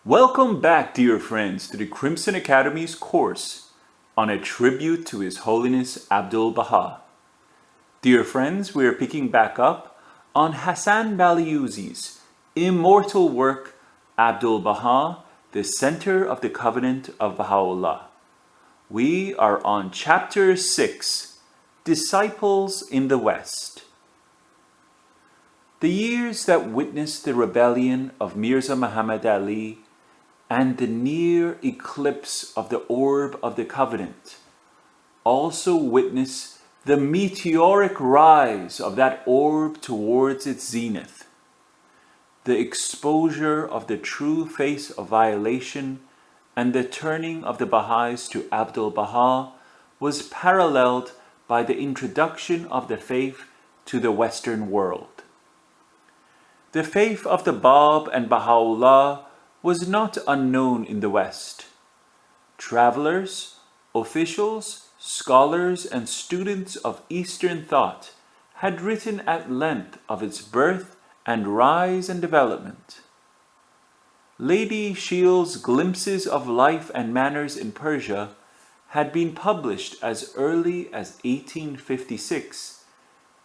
Welcome back, dear friends, to the Crimson Academy's course on a tribute to His Holiness Abdu'l-Baha. Dear friends, we are picking back up on Hassan Baliuzi's immortal work, Abdu'l-Baha, the Center of the Covenant of Baha'u'llah. We are on Chapter 6, Disciples in the West. The years that witnessed the rebellion of Mirza Muhammad Ali and the near eclipse of the orb of the covenant also witness the meteoric rise of that orb towards its zenith. The exposure of the true face of violation and the turning of the Baha'is to Abdu'l-Baha was paralleled by the introduction of the faith to the Western world. The faith of the Bab and Baha'u'llah was not unknown in the West. Travelers, officials, scholars, and students of Eastern thought had written at length of its birth and rise and development. Lady Shiel's Glimpses of Life and Manners in Persia had been published as early as 1856,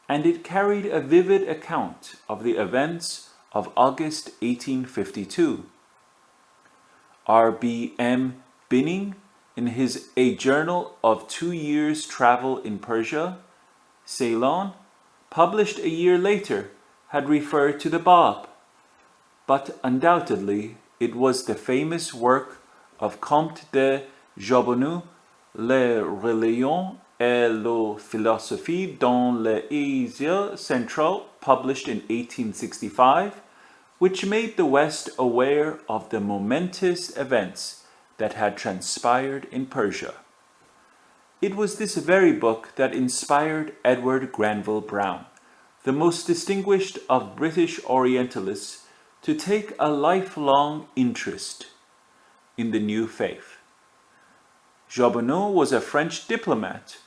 and it carried a vivid account of the events of August 1852. R.B.M. Binning, in his A Journal of 2 Years' Travel in Persia, Ceylon, published a year later, had referred to the Bab, but undoubtedly it was the famous work of Comte de Jobonneau, Les Religions et la Philosophie dans l'Asie Centrale, published in 1865, which made the West aware of the momentous events that had transpired in Persia. It was this very book that inspired Edward Granville Browne, the most distinguished of British Orientalists, to take a lifelong interest in the new faith. Jobonneau was a French diplomat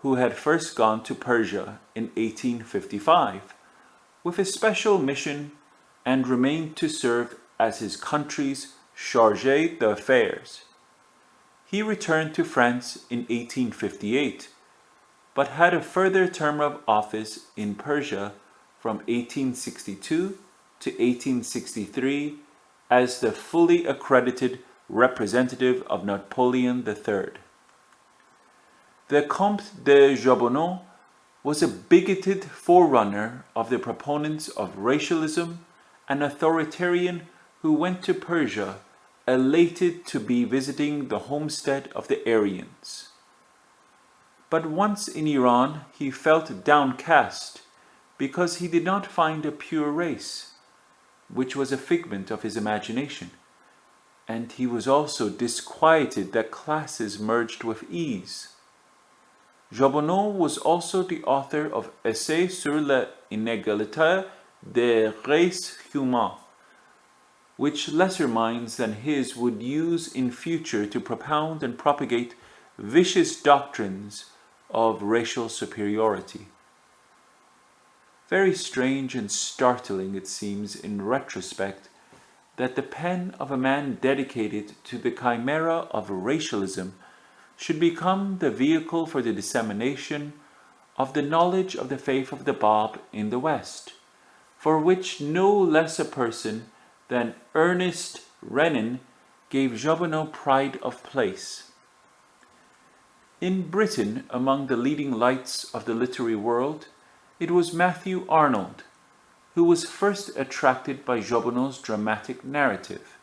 who had first gone to Persia in 1855 with a special mission and remained to serve as his country's chargé d'affaires. He returned to France in 1858, but had a further term of office in Persia from 1862 to 1863 as the fully accredited representative of Napoleon III. The Comte de Jobonneau was a bigoted forerunner of the proponents of racialism, an authoritarian who went to Persia elated to be visiting the homestead of the Aryans. But once in Iran, he felt downcast because he did not find a pure race, which was a figment of his imagination, and he was also disquieted that classes merged with ease. Jobonneau was also the author of Essai sur l'inégalité des races humaines, which lesser minds than his would use in future to propound and propagate vicious doctrines of racial superiority. Very strange and startling it seems in retrospect that the pen of a man dedicated to the chimera of racialism should become the vehicle for the dissemination of the knowledge of the faith of the Bab in the West, for which no less a person than Ernest Renan gave Jobonneau pride of place. In Britain, among the leading lights of the literary world, it was Matthew Arnold who was first attracted by Jobonneau's dramatic narrative.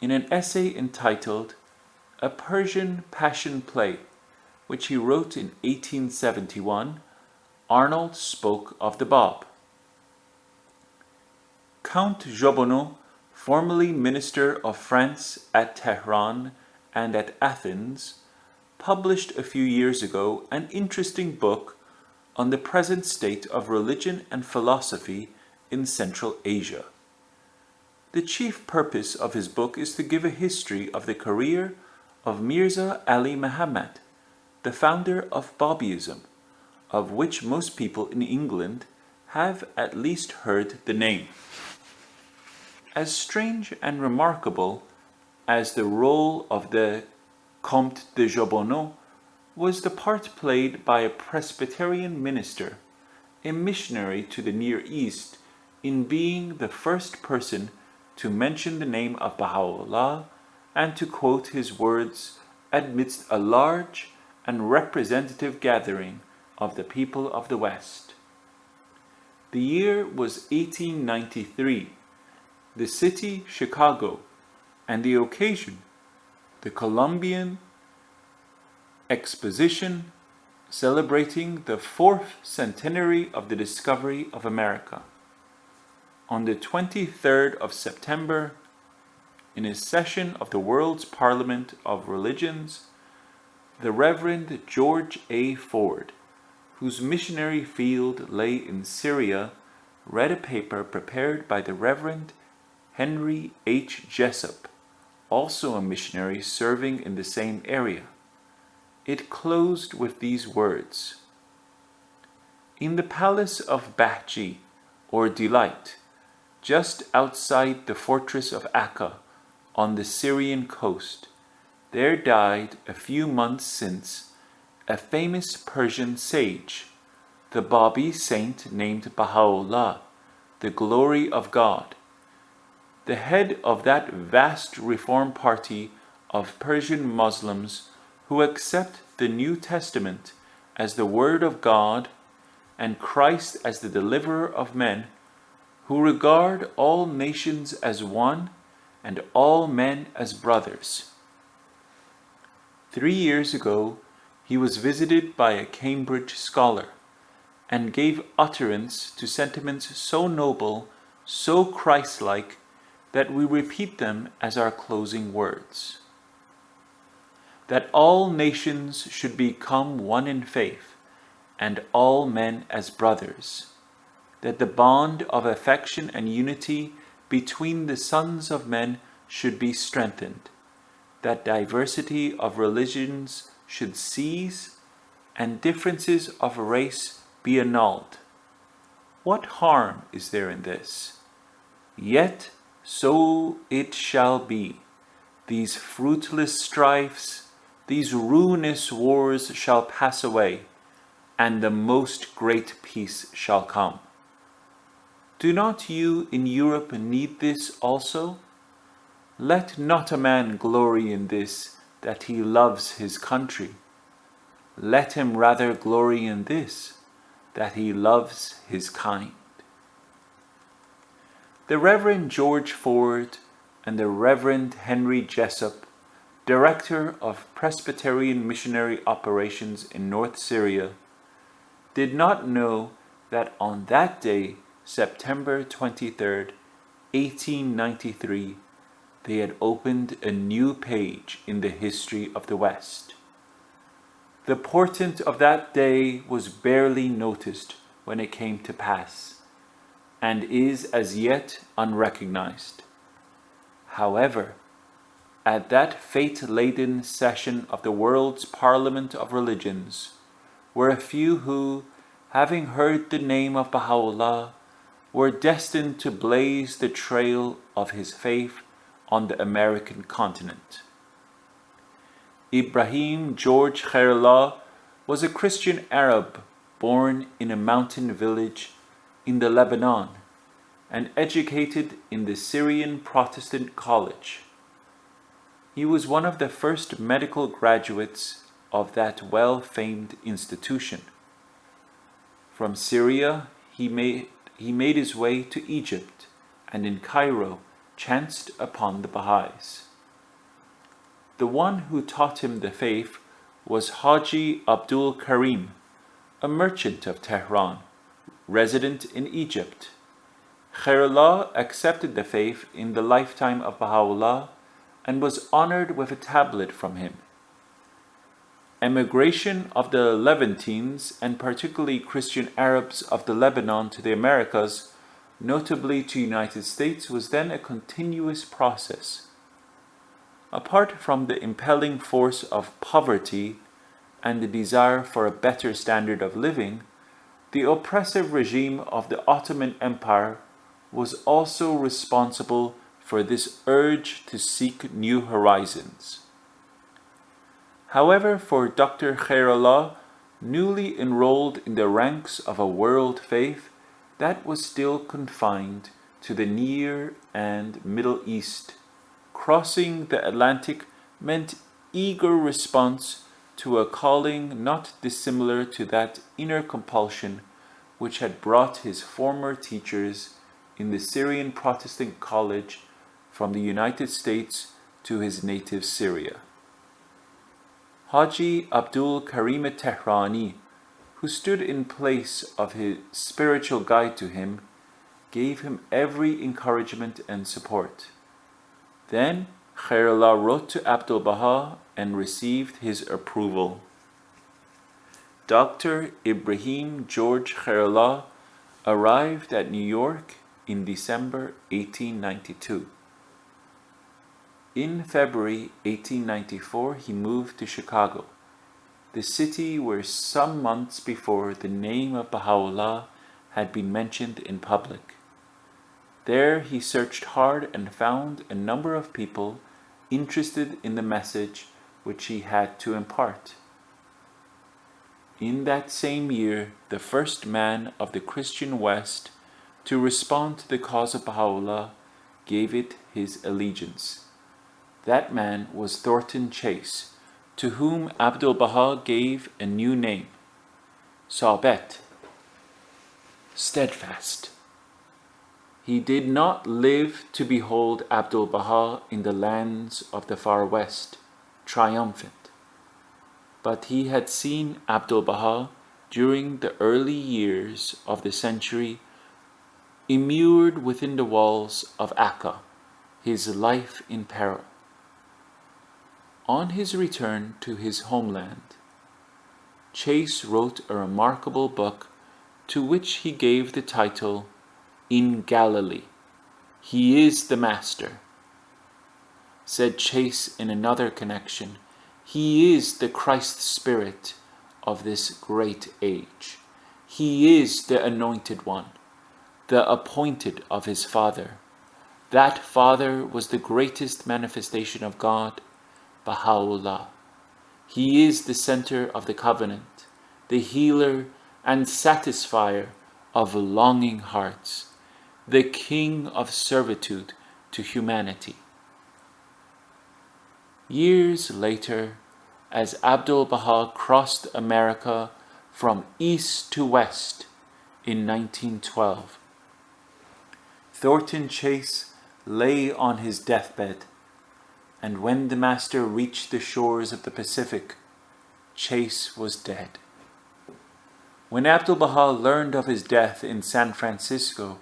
In an essay entitled A Persian Passion Play, which he wrote in 1871, Arnold spoke of the Bab. Count Jobonneau, formerly Minister of France at Tehran and at Athens, published a few years ago an interesting book on the present state of religion and philosophy in Central Asia. The chief purpose of his book is to give a history of the career of Mirza Ali Muhammad, the founder of Babism, of which most people in England have at least heard the name. As strange and remarkable as the role of the Comte de Jobonneau was the part played by a Presbyterian minister, a missionary to the Near East, in being the first person to mention the name of Baha'u'llah and to quote his words amidst a large and representative gathering of the people of the West. The year was 1893, the city Chicago, and the occasion the Columbian Exposition celebrating the 4th centenary of the discovery of America. On the 23rd of September, in a session of the World's Parliament of Religions, the Reverend George A. Ford, whose missionary field lay in Syria, read a paper prepared by the Reverend Henry H. Jessup, also a missionary serving in the same area. It closed with these words: "In the palace of Bahji, or Delight, just outside the fortress of Akka, on the Syrian coast, there died a few months since a famous Persian sage, the Babi saint named Baha'u'llah, the glory of God, the head of that vast reform party of Persian Muslims who accept the New Testament as the Word of God and Christ as the deliverer of men, who regard all nations as one and all men as brothers. 3 years ago, he was visited by a Cambridge scholar and gave utterance to sentiments so noble, so Christ-like, that we repeat them as our closing words. That all nations should become one in faith, and all men as brothers. That the bond of affection and unity between the sons of men should be strengthened. That diversity of religions should cease, and differences of race be annulled. What harm is there in this? Yet so it shall be. These fruitless strifes, these ruinous wars shall pass away, and the most great peace shall come. Do not you in Europe need this also? Let not a man glory in this, that he loves his country. Let him rather glory in this, that he loves his kind." The Reverend George Ford and the Reverend Henry Jessup, Director of Presbyterian Missionary Operations in North Syria, did not know that on that day, September 23rd, 1893, they had opened a new page in the history of the West. The portent of that day was barely noticed when it came to pass, and is as yet unrecognized. However, at that fate-laden session of the World's Parliament of Religions, were a few who, having heard the name of Baha'u'llah, were destined to blaze the trail of his faith on the American continent. Ibrahim George Khairullah was a Christian Arab born in a mountain village in the Lebanon and educated in the Syrian Protestant College. He was one of the first medical graduates of that well-famed institution. From Syria, he made his way to Egypt, and in Cairo chanced upon the Baha'is. The one who taught him the faith was Haji Abdul Karim, a merchant of Tehran, resident in Egypt. Khairullah accepted the faith in the lifetime of Baha'u'llah and was honored with a tablet from him. Emigration of the Levantines, and particularly Christian Arabs of the Lebanon to the Americas, notably to the United States, was then a continuous process. Apart from the impelling force of poverty and the desire for a better standard of living, the oppressive regime of the Ottoman Empire was also responsible for this urge to seek new horizons. However, for Dr. Khairullah, newly enrolled in the ranks of a world faith, that was still confined to the Near and Middle East. Crossing the Atlantic meant eager response to a calling not dissimilar to that inner compulsion which had brought his former teachers in the Syrian Protestant College from the United States to his native Syria. Haji Abdul Karim Tehrani, who stood in place of his spiritual guide to him, gave him every encouragement and support. Then Khairullah wrote to Abdu'l-Baha and received his approval. Dr. Ibrahim George Khairullah arrived at New York in December 1892. In February 1894, he moved to Chicago, the city where some months before the name of Baha'u'llah had been mentioned in public. There he searched hard and found a number of people interested in the message which he had to impart. In that same year, the first man of the Christian West to respond to the cause of Baha'u'llah gave it his allegiance. That man was Thornton Chase, to whom Abdu'l-Baha gave a new name, Sabet, steadfast. He did not live to behold Abdu'l-Baha in the lands of the far west, triumphant, but he had seen Abdu'l-Baha during the early years of the century immured within the walls of Akka, his life in peril. On his return to his homeland, Chase wrote a remarkable book to which he gave the title In Galilee, He is the Master. Said Chase in another connection, He is the Christ Spirit of this great age. He is the Anointed One, the appointed of his Father. That Father was the greatest manifestation of God, Baha'u'llah. He is the center of the covenant, the healer and satisfier of longing hearts, the King of servitude to humanity. Years later, as Abdu'l-Baha crossed America from east to west in 1912, Thornton Chase lay on his deathbed, and when the Master reached the shores of the Pacific, Chase was dead. When Abdu'l-Baha learned of his death in San Francisco,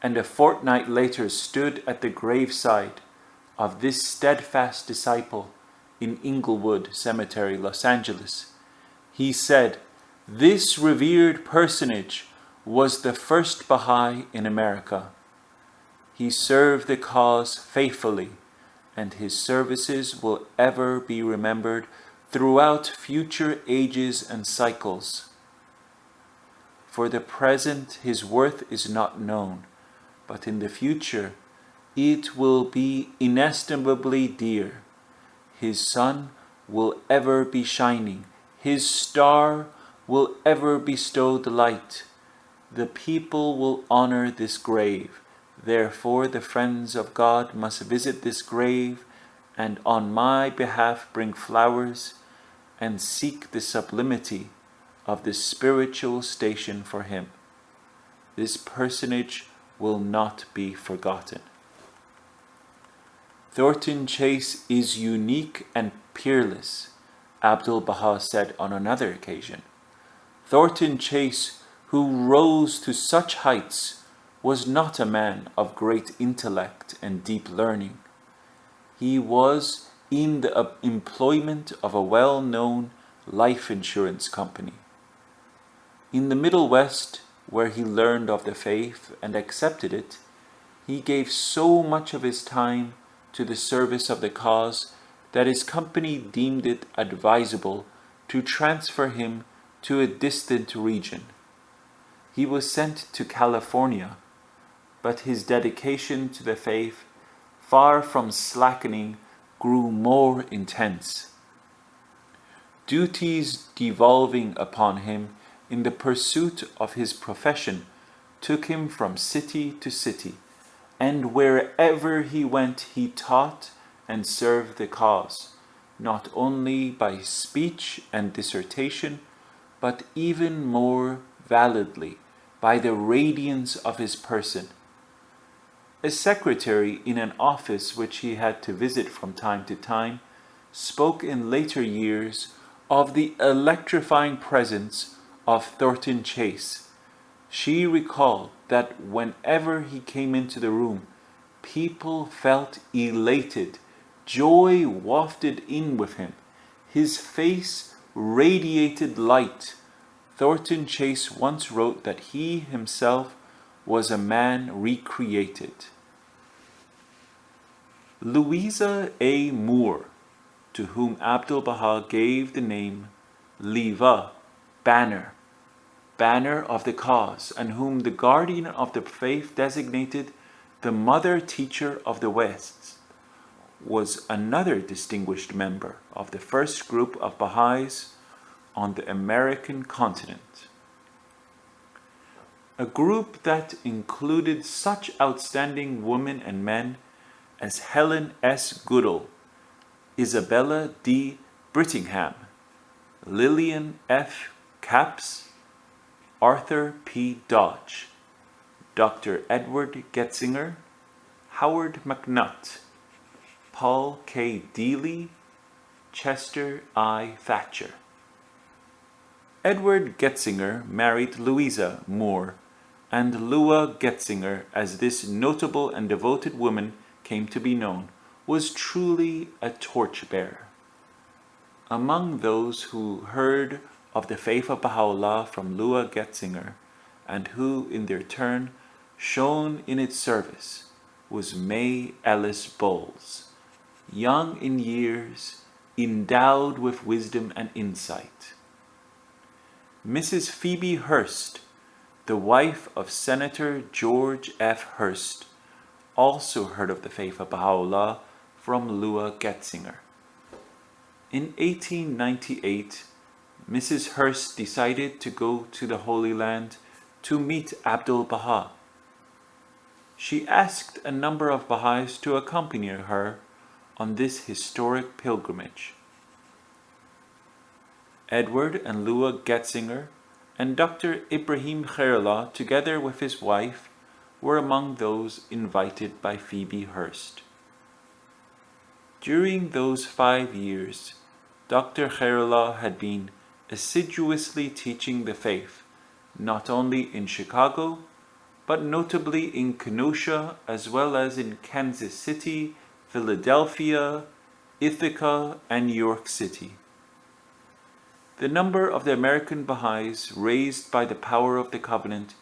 and a fortnight later stood at the graveside of this steadfast disciple in Inglewood Cemetery, Los Angeles, he said, "This revered personage was the first Baha'i in America. He served the cause faithfully, and his services will ever be remembered throughout future ages and cycles. For the present his worth is not known, but in the future it will be inestimably dear. His sun will ever be shining, his star will ever bestow the light. The people will honor this grave. Therefore the friends of God must visit this grave and on my behalf bring flowers and seek the sublimity of the spiritual station for him. This personage will not be forgotten." Thornton Chase is unique and peerless, Abdu'l-Baha said on another occasion. Thornton Chase, who rose to such heights, was not a man of great intellect and deep learning. He was in the employment of a well-known life insurance company. In the Middle West, where he learned of the faith and accepted it, he gave so much of his time to the service of the cause that his company deemed it advisable to transfer him to a distant region. He was sent to California, but his dedication to the faith far from slackening, grew more intense. Duties devolving upon him in the pursuit of his profession took him from city to city, and wherever he went he taught and served the cause, not only by speech and dissertation, but even more validly by the radiance of his person. A secretary in an office which he had to visit from time to time spoke in later years of the electrifying presence of Thornton Chase. She recalled that whenever he came into the room, people felt elated, joy wafted in with him. His face radiated light. Thornton Chase once wrote that he himself was a man recreated. Louisa A. Moore, to whom Abdu'l-Baha gave the name Leva, banner of the cause, and whom the guardian of the faith designated the mother teacher of the West, was another distinguished member of the first group of Baha'is on the American continent. A group that included such outstanding women and men as Helen S. Goodall, Isabella D. Brittingham, Lillian F. Capps, Arthur P. Dodge, Dr. Edward Getzinger, Howard McNutt, Paul K. Deely, Chester I. Thatcher. Edward Getzinger married Louisa Moore, and Lua Getzinger, as this notable and devoted woman came to be known, was truly a torchbearer. Among those who heard of the faith of Baha'u'llah from Lua Getzinger, and who in their turn shone in its service, was May Ellis Bowles, young in years, endowed with wisdom and insight. Mrs. Phoebe Hearst, the wife of Senator George F. Hearst, also heard of the faith of Baha'u'llah from Lua Getzinger. In 1898, Mrs. Hearst decided to go to the Holy Land to meet Abdu'l-Baha. She asked a number of Baha'is to accompany her on this historic pilgrimage. Edward and Lua Getzinger and Dr. Ibrahim Khairullah, together with his wife, were among those invited by Phoebe Hearst. During those 5 years, Dr. Khairullah had been assiduously teaching the faith, not only in Chicago, but notably in Kenosha, as well as in Kansas City, Philadelphia, Ithaca, and New York City. The number of the American Baha'is raised by the power of the covenant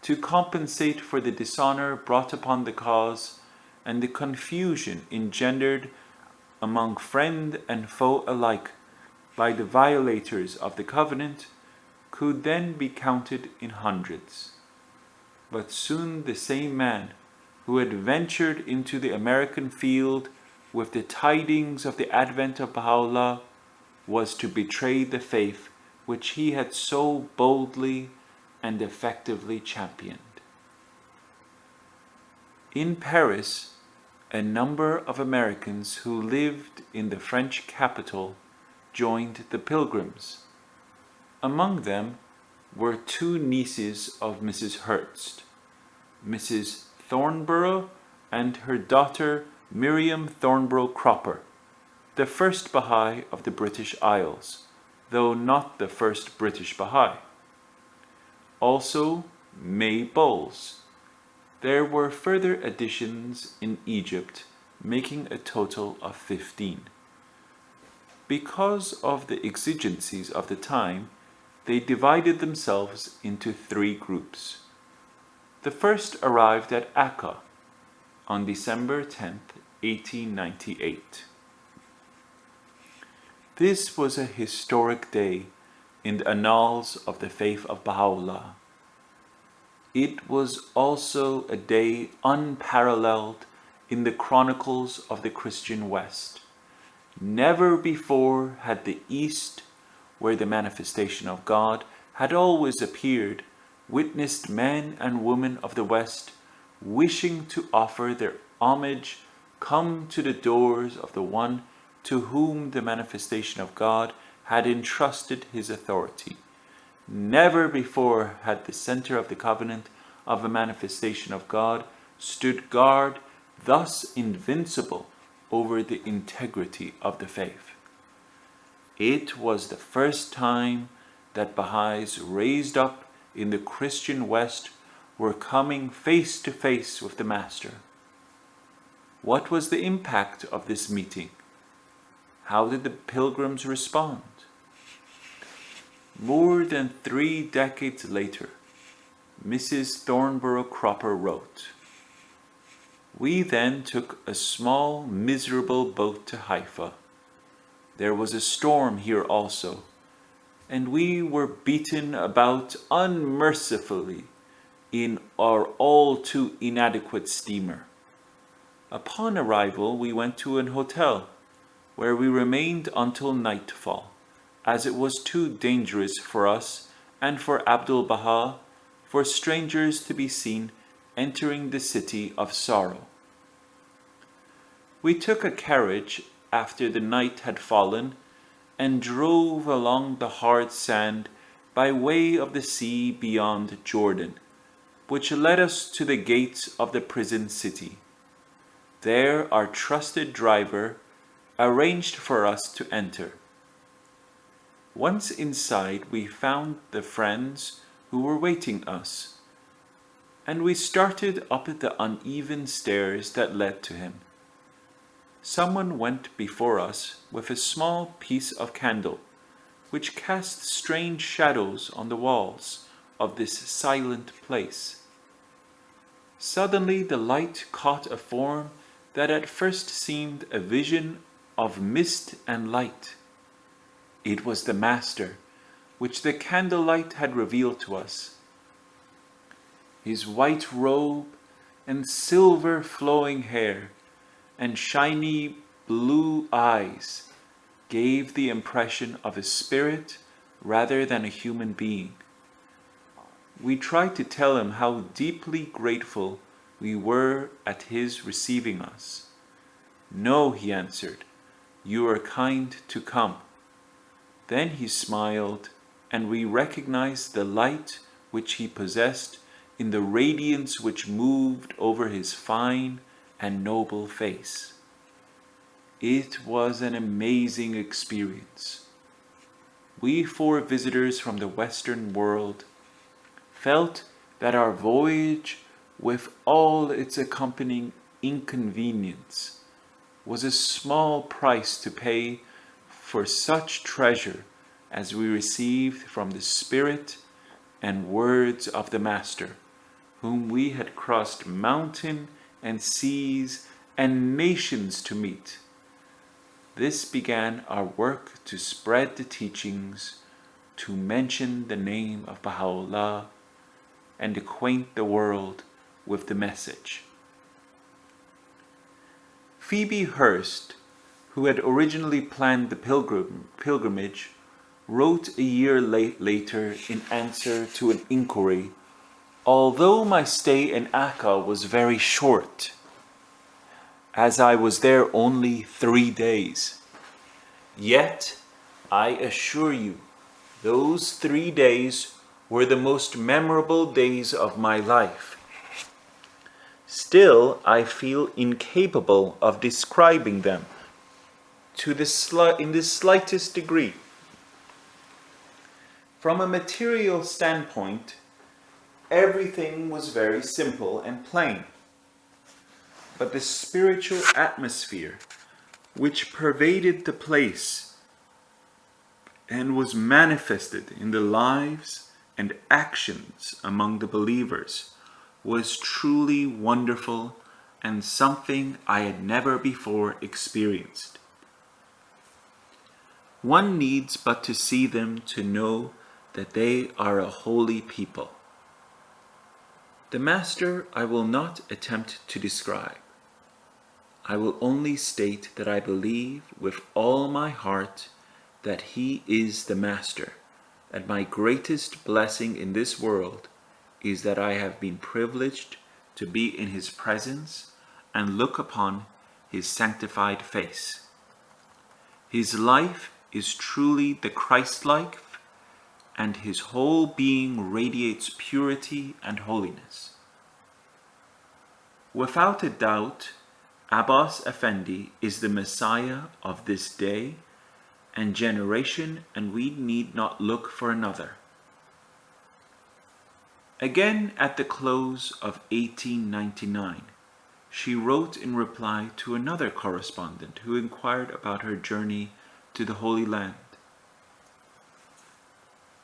to compensate for the dishonor brought upon the cause and the confusion engendered among friend and foe alike by the violators of the covenant could then be counted in hundreds. But soon the same man who had ventured into the American field with the tidings of the advent of Baha'u'llah was to betray the faith which he had so boldly and effectively championed. In Paris, a number of Americans who lived in the French capital joined the pilgrims. Among them were 2 nieces of Mrs. Hearst, Mrs. Thornborough and her daughter Miriam Thornborough Cropper, the first Baha'i of the British Isles, though not the first British Baha'i. Also May Bowles. There were further additions in Egypt, making a total of 15. Because of the exigencies of the time, they divided themselves into 3 groups. The first arrived at Akka on December 10th, 1898. This was a historic day in the annals of the faith of Baha'u'llah. It was also a day unparalleled in the chronicles of the Christian West. Never before had the East, where the manifestation of God had always appeared, witnessed men and women of the West wishing to offer their homage come to the doors of the one to whom the manifestation of God had entrusted his authority. Never before had the center of the covenant of a manifestation of God stood guard thus invincible over the integrity of the faith. It was the first time that Baha'is raised up in the Christian West were coming face to face with the Master. What was the impact of this meeting? How did the pilgrims respond? More than 3 decades later, Mrs. Thornborough Cropper wrote, "We then took a small, miserable boat to Haifa. There was a storm here also, and we were beaten about unmercifully in our all too inadequate steamer. Upon arrival, we went to an hotel, where we remained until nightfall, as it was too dangerous for us and for Abdu'l-Baha for strangers to be seen entering the city of sorrow. We took a carriage after the night had fallen and drove along the hard sand by way of the sea beyond Jordan, which led us to the gates of the prison city. There our trusted driver arranged for us to enter. Once inside, we found the friends who were waiting us, and we started up the uneven stairs that led to him. Someone went before us with a small piece of candle, which cast strange shadows on the walls of this silent place. Suddenly the light caught a form that at first seemed a vision of mist and light. It was the Master, which the candlelight had revealed to us. His white robe and silver flowing hair and shiny blue eyes gave the impression of a spirit rather than a human being. We tried to tell him how deeply grateful we were at his receiving us. "No," he answered, "you are kind to come." Then he smiled, and we recognized the light which he possessed in the radiance which moved over his fine and noble face. It was an amazing experience. We 4 visitors from the Western world felt that our voyage, with all its accompanying inconvenience, was a small price to pay for such treasure as we received from the spirit and words of the Master, whom we had crossed mountain and seas and nations to meet. This began our work to spread the teachings, to mention the name of Baha'u'llah, and acquaint the world with the message. Phoebe Hurst, who had originally planned the pilgrimage, wrote a year later in answer to an inquiry, "Although my stay in Akka was very short, as I was there only 3 days, yet I assure you those 3 days were the most memorable days of my life. Still, I feel incapable of describing them in the slightest degree. From a material standpoint, everything was very simple and plain. But the spiritual atmosphere which pervaded the place and was manifested in the lives and actions among the believers was truly wonderful and something I had never before experienced. One needs but to see them to know that they are a holy people. The Master I will not attempt to describe. I will only state that I believe with all my heart that He is the Master, and my greatest blessing in this world is that I have been privileged to be in His presence and look upon His sanctified face. His life is truly the Christ-like, and His whole being radiates purity and holiness. Without a doubt, Abbas Effendi is the Messiah of this day and generation, and we need not look for another. Again, at the close of 1899, she wrote in reply to another correspondent who inquired about her journey to the Holy Land.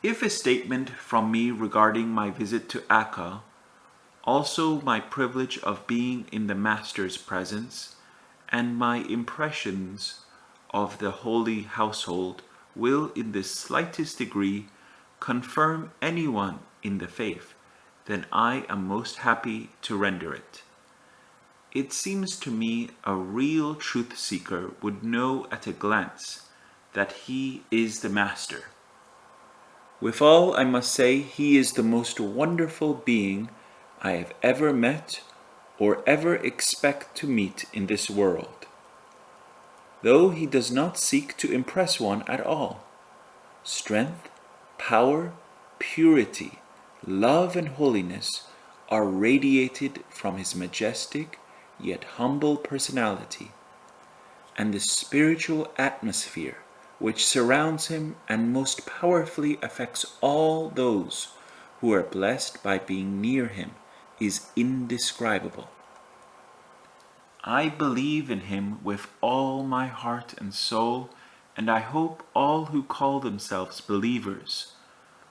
If a statement from me regarding my visit to Akka, also my privilege of being in the Master's presence, and my impressions of the holy household will in the slightest degree confirm anyone in the faith, then I am most happy to render it. It seems to me a real truth seeker would know at a glance that He is the Master. Withal, I must say He is the most wonderful being I have ever met or ever expect to meet in this world. Though He does not seek to impress one at all, strength, power, purity, love and holiness are radiated from His majestic yet humble personality, and the spiritual atmosphere which surrounds Him and most powerfully affects all those who are blessed by being near Him is indescribable. I believe in Him with all my heart and soul, and I hope all who call themselves believers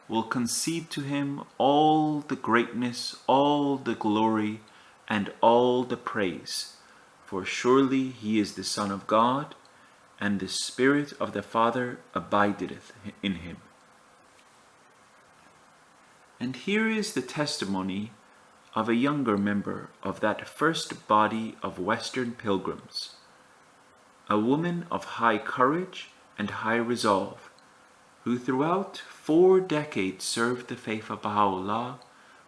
will concede to Him all the greatness, all the glory, and all the praise. For surely He is the Son of God, and the Spirit of the Father abideth in Him. And here is the testimony of a younger member of that first body of Western pilgrims, a woman of high courage and high resolve, who throughout 4 decades served the faith of Baha'u'llah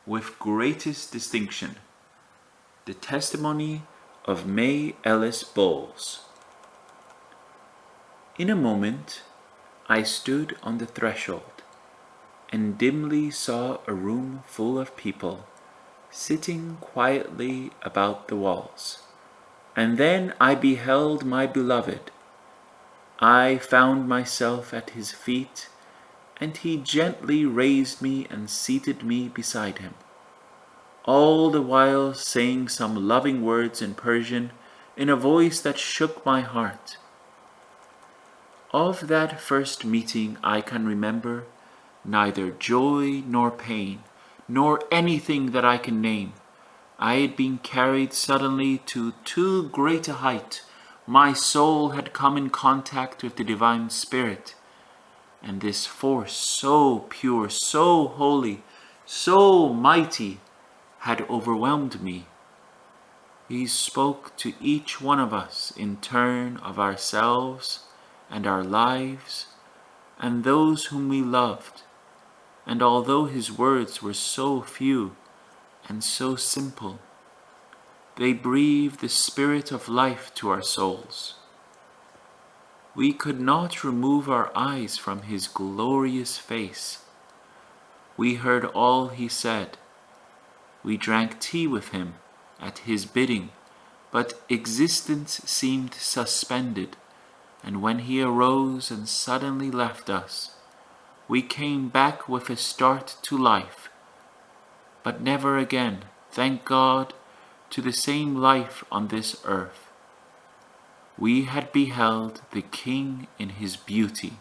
with greatest distinction. The testimony of May Ellis Bowles. In a moment, I stood on the threshold and dimly saw a room full of people sitting quietly about the walls. And then I beheld my beloved. I found myself at his feet, and he gently raised me and seated me beside him, all the while saying some loving words in Persian in a voice that shook my heart. Of that first meeting I can remember neither joy nor pain, nor anything that I can name. I had been carried suddenly to too great a height. My soul had come in contact with the Divine Spirit, and this force so pure, so holy, so mighty had overwhelmed me. He spoke to each one of us in turn of ourselves and our lives and those whom we loved. And although His words were so few and so simple, they breathed the spirit of life to our souls. We could not remove our eyes from His glorious face. We heard all He said. We drank tea with Him at His bidding, but existence seemed suspended, and when He arose and suddenly left us, we came back with a start to life, but never again, thank God, to the same life on this earth. We had beheld the King in His beauty.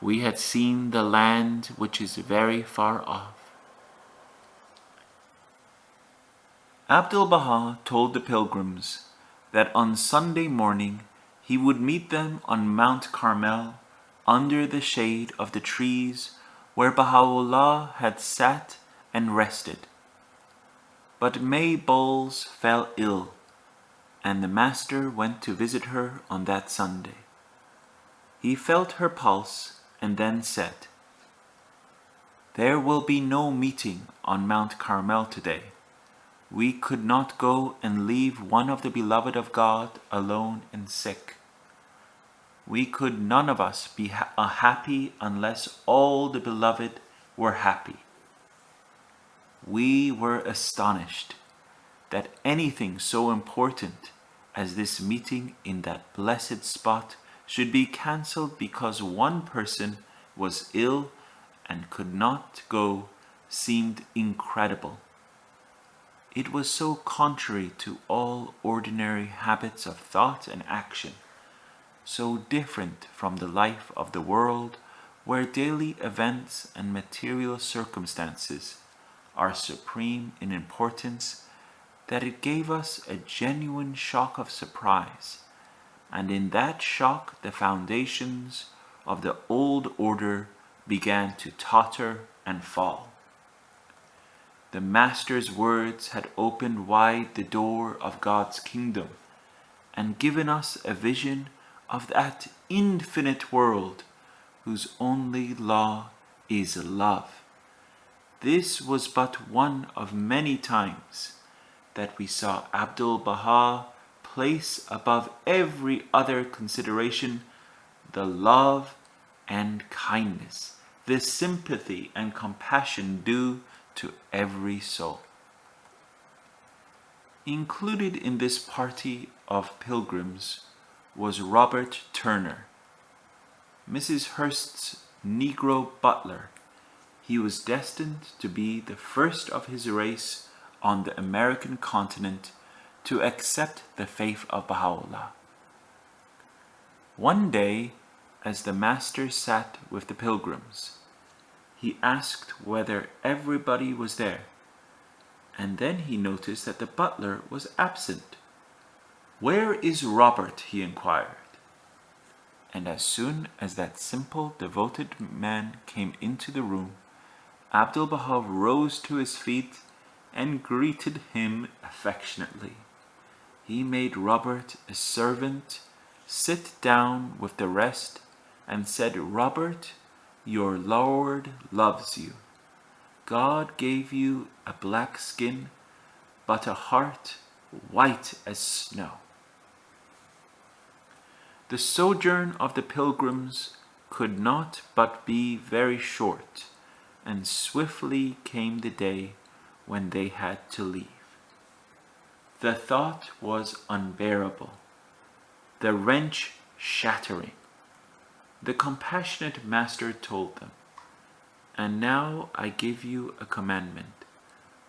We had seen the land which is very far off. Abdu'l-Baha told the pilgrims that on Sunday morning he would meet them on Mount Carmel under the shade of the trees where Baha'u'llah had sat and rested. But May Bowles fell ill, and the master went to visit her on that Sunday. He felt her pulse and then said, "There will be no meeting on Mount Carmel today. We could not go and leave one of the beloved of God alone and sick. We could none of us be happy unless all the beloved were happy." We were astonished that anything so important as this meeting in that blessed spot should be cancelled because one person was ill and could not go seemed incredible. It was so contrary to all ordinary habits of thought and action, so different from the life of the world where daily events and material circumstances are supreme in importance, that it gave us a genuine shock of surprise, and in that shock the foundations of the old order began to totter and fall. The Master's words had opened wide the door of God's kingdom and given us a vision of that infinite world whose only law is love. This was but one of many times that we saw Abdu'l-Baha place above every other consideration the love and kindness, the sympathy and compassion due to every soul. Included in this party of pilgrims was Robert Turner, Mrs. Hurst's Negro butler. He was destined to be the first of his race on the American continent to accept the faith of Baha'u'llah. One day, as the Master sat with the pilgrims, he asked whether everybody was there, and then he noticed that the butler was absent. "Where is Robert?" he inquired. And as soon as that simple, devoted man came into the room, Abdu'l-Baha rose to his feet and greeted him affectionately. He made Robert a servant sit down with the rest and said, "Robert, your Lord loves you. God gave you a black skin, but a heart white as snow." The sojourn of the pilgrims could not but be very short, and swiftly came the day when they had to leave. The thought was unbearable, the wrench shattering. The compassionate Master told them, "And now I give you a commandment,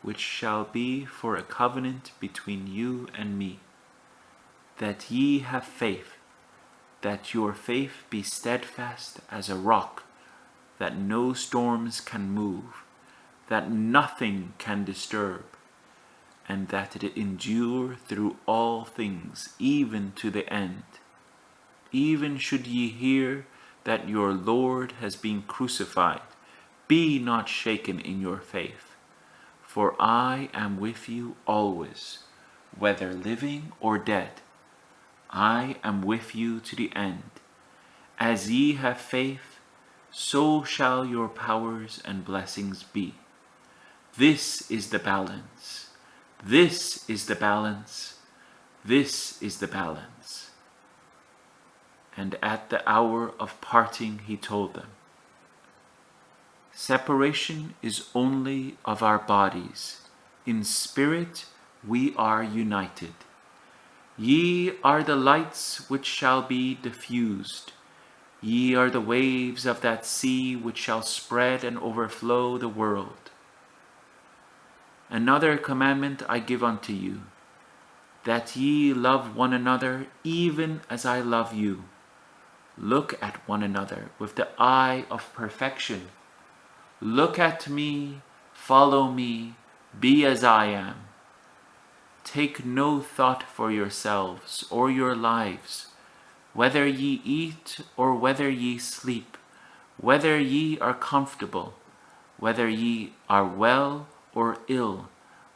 which shall be for a covenant between you and me, that ye have faith, that your faith be steadfast as a rock, that no storms can move, that nothing can disturb, and that it endure through all things, even to the end. Even should ye hear that your Lord has been crucified, be not shaken in your faith, for I am with you always, whether living or dead. I am with you to the end. As ye have faith, so shall your powers and blessings be. This is the balance. This is the balance. This is the balance." And at the hour of parting he told them, "Separation is only of our bodies. In spirit we are united. Ye are the lights which shall be diffused. Ye are the waves of that sea which shall spread and overflow the world. Another commandment I give unto you, that ye love one another even as I love you. Look at one another with the eye of perfection. Look at me, follow me, be as I am. Take no thought for yourselves or your lives, whether ye eat or whether ye sleep, whether ye are comfortable, whether ye are well or ill,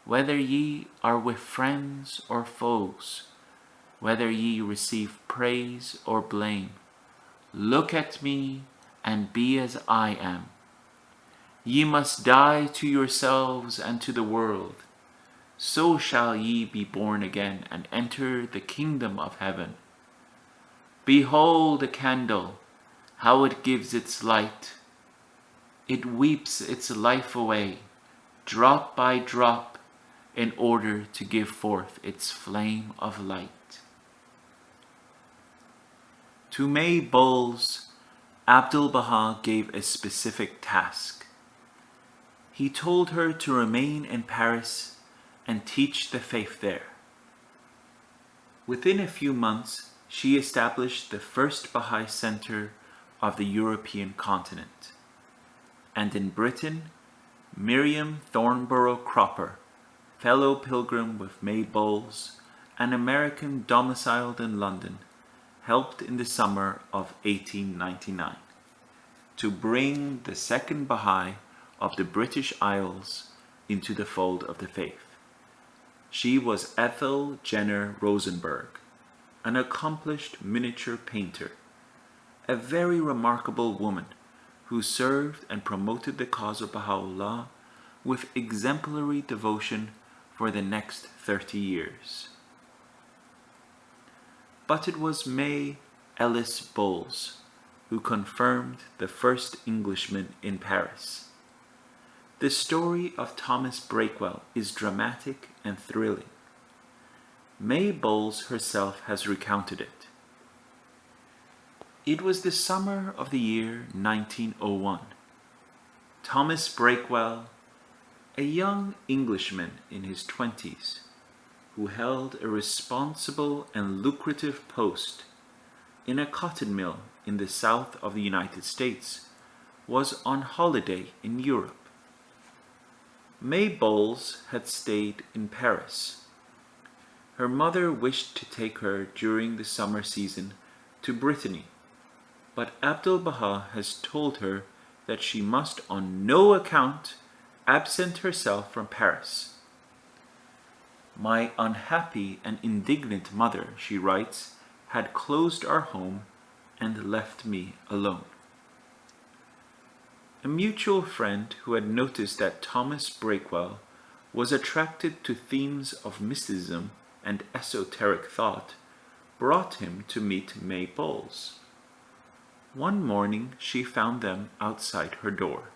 whether ye are with friends or foes. whether ye receive praise or blame. Look at me and be as I am. Ye must die to yourselves and to the world. So shall ye be born again and enter the kingdom of heaven. Behold a candle, how it gives its light. It weeps its life away, drop by drop, in order to give forth its flame of light. To May Bowles, Abdu'l-Baha gave a specific task. He told her to remain in Paris and teach the faith there. Within a few months, she established the first Baha'i center of the European continent. And in Britain, Miriam Thornborough Cropper, fellow pilgrim with May Bowles, an American domiciled in London, helped in the summer of 1899 to bring the second Baha'i of the British Isles into the fold of the faith. She was Ethel Jenner Rosenberg, an accomplished miniature painter, a very remarkable woman who served and promoted the cause of Baha'u'llah with exemplary devotion for the next 30 years. But it was May Ellis Bowles who confirmed the first Englishman in Paris. The story of Thomas Breakwell is dramatic and thrilling. May Bowles herself has recounted it. It was the summer of the year 1901. Thomas Breakwell, a young Englishman in his 20s, who held a responsible and lucrative post in a cotton mill in the south of the United States, was on holiday in Europe. May Bowles had stayed in Paris. Her mother wished to take her during the summer season to Brittany, but Abdu'l-Baha has told her that she must on no account absent herself from Paris. My unhappy and indignant mother, she writes, had closed our home and left me alone. A mutual friend who had noticed that Thomas Breakwell was attracted to themes of mysticism and esoteric thought brought him to meet May Bowles. One morning she found them outside her door.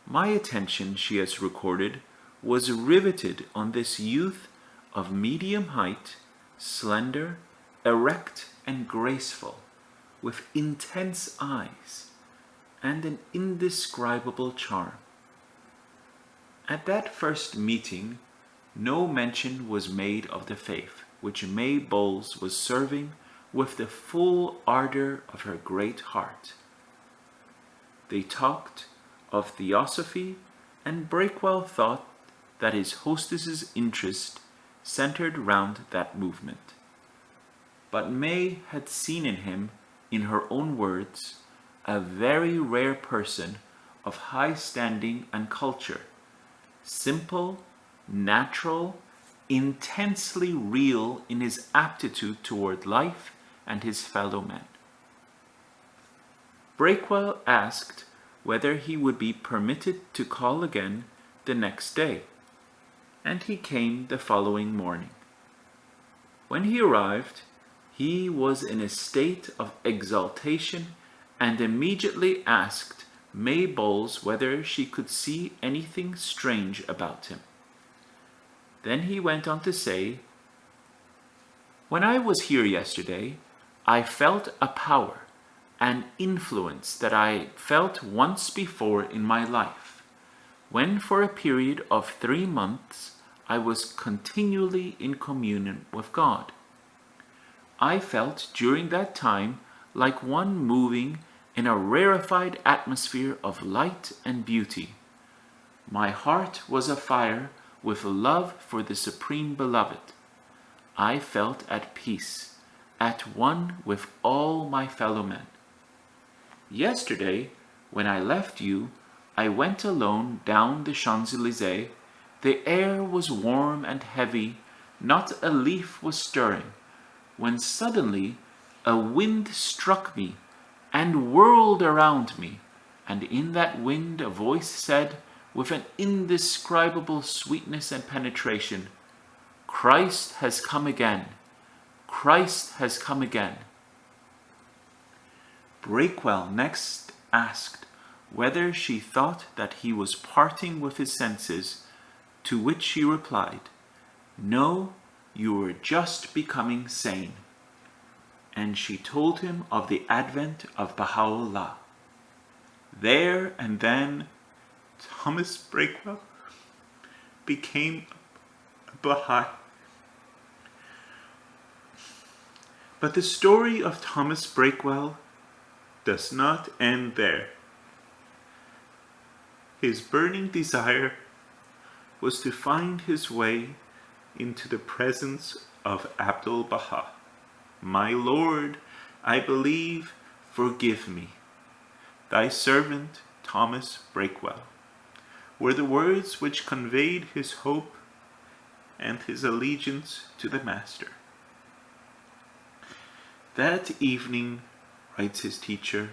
My attention, she has recorded, was riveted on this youth of medium height, slender, erect and graceful, with intense eyes and an indescribable charm. At that first meeting, no mention was made of the faith which May Bowles was serving with the full ardor of her great heart. They talked of theosophy, and Breakwell thought that his hostess's interest centered round that movement. But May had seen in him, in her own words, a very rare person of high standing and culture, simple, natural, intensely real in his aptitude toward life and his fellow men. Breakwell asked whether he would be permitted to call again the next day, and he came the following morning. When he arrived, he was in a state of exaltation and immediately asked May Bowles whether she could see anything strange about him. Then he went on to say, "When I was here yesterday, I felt a power, an influence that I felt once before in my life, when for a period of 3 months I was continually in communion with God. I felt during that time like one moving in a rarefied atmosphere of light and beauty. My heart was afire with love for the Supreme Beloved. I felt at peace, at one with all my fellow men. Yesterday, when I left you, I went alone down the Champs-Élysées. The air was warm and heavy Not a leaf was stirring, when suddenly a wind struck me and whirled around me, and in that wind a voice said, with an indescribable sweetness and penetration, "Christ has come again. Christ has come again." Breakwell next asked whether she thought that he was parting with his senses, to which she replied, "No, you were just becoming sane." And she told him of the advent of Baha'u'llah. There and then, Thomas Breakwell became a Baha'i. But the story of Thomas Breakwell does not end there. His burning desire was to find his way into the presence of Abdu'l-Baha. "My Lord, I believe, forgive me. Thy servant, Thomas Breakwell," were the words which conveyed his hope and his allegiance to the Master. That evening, writes his teacher,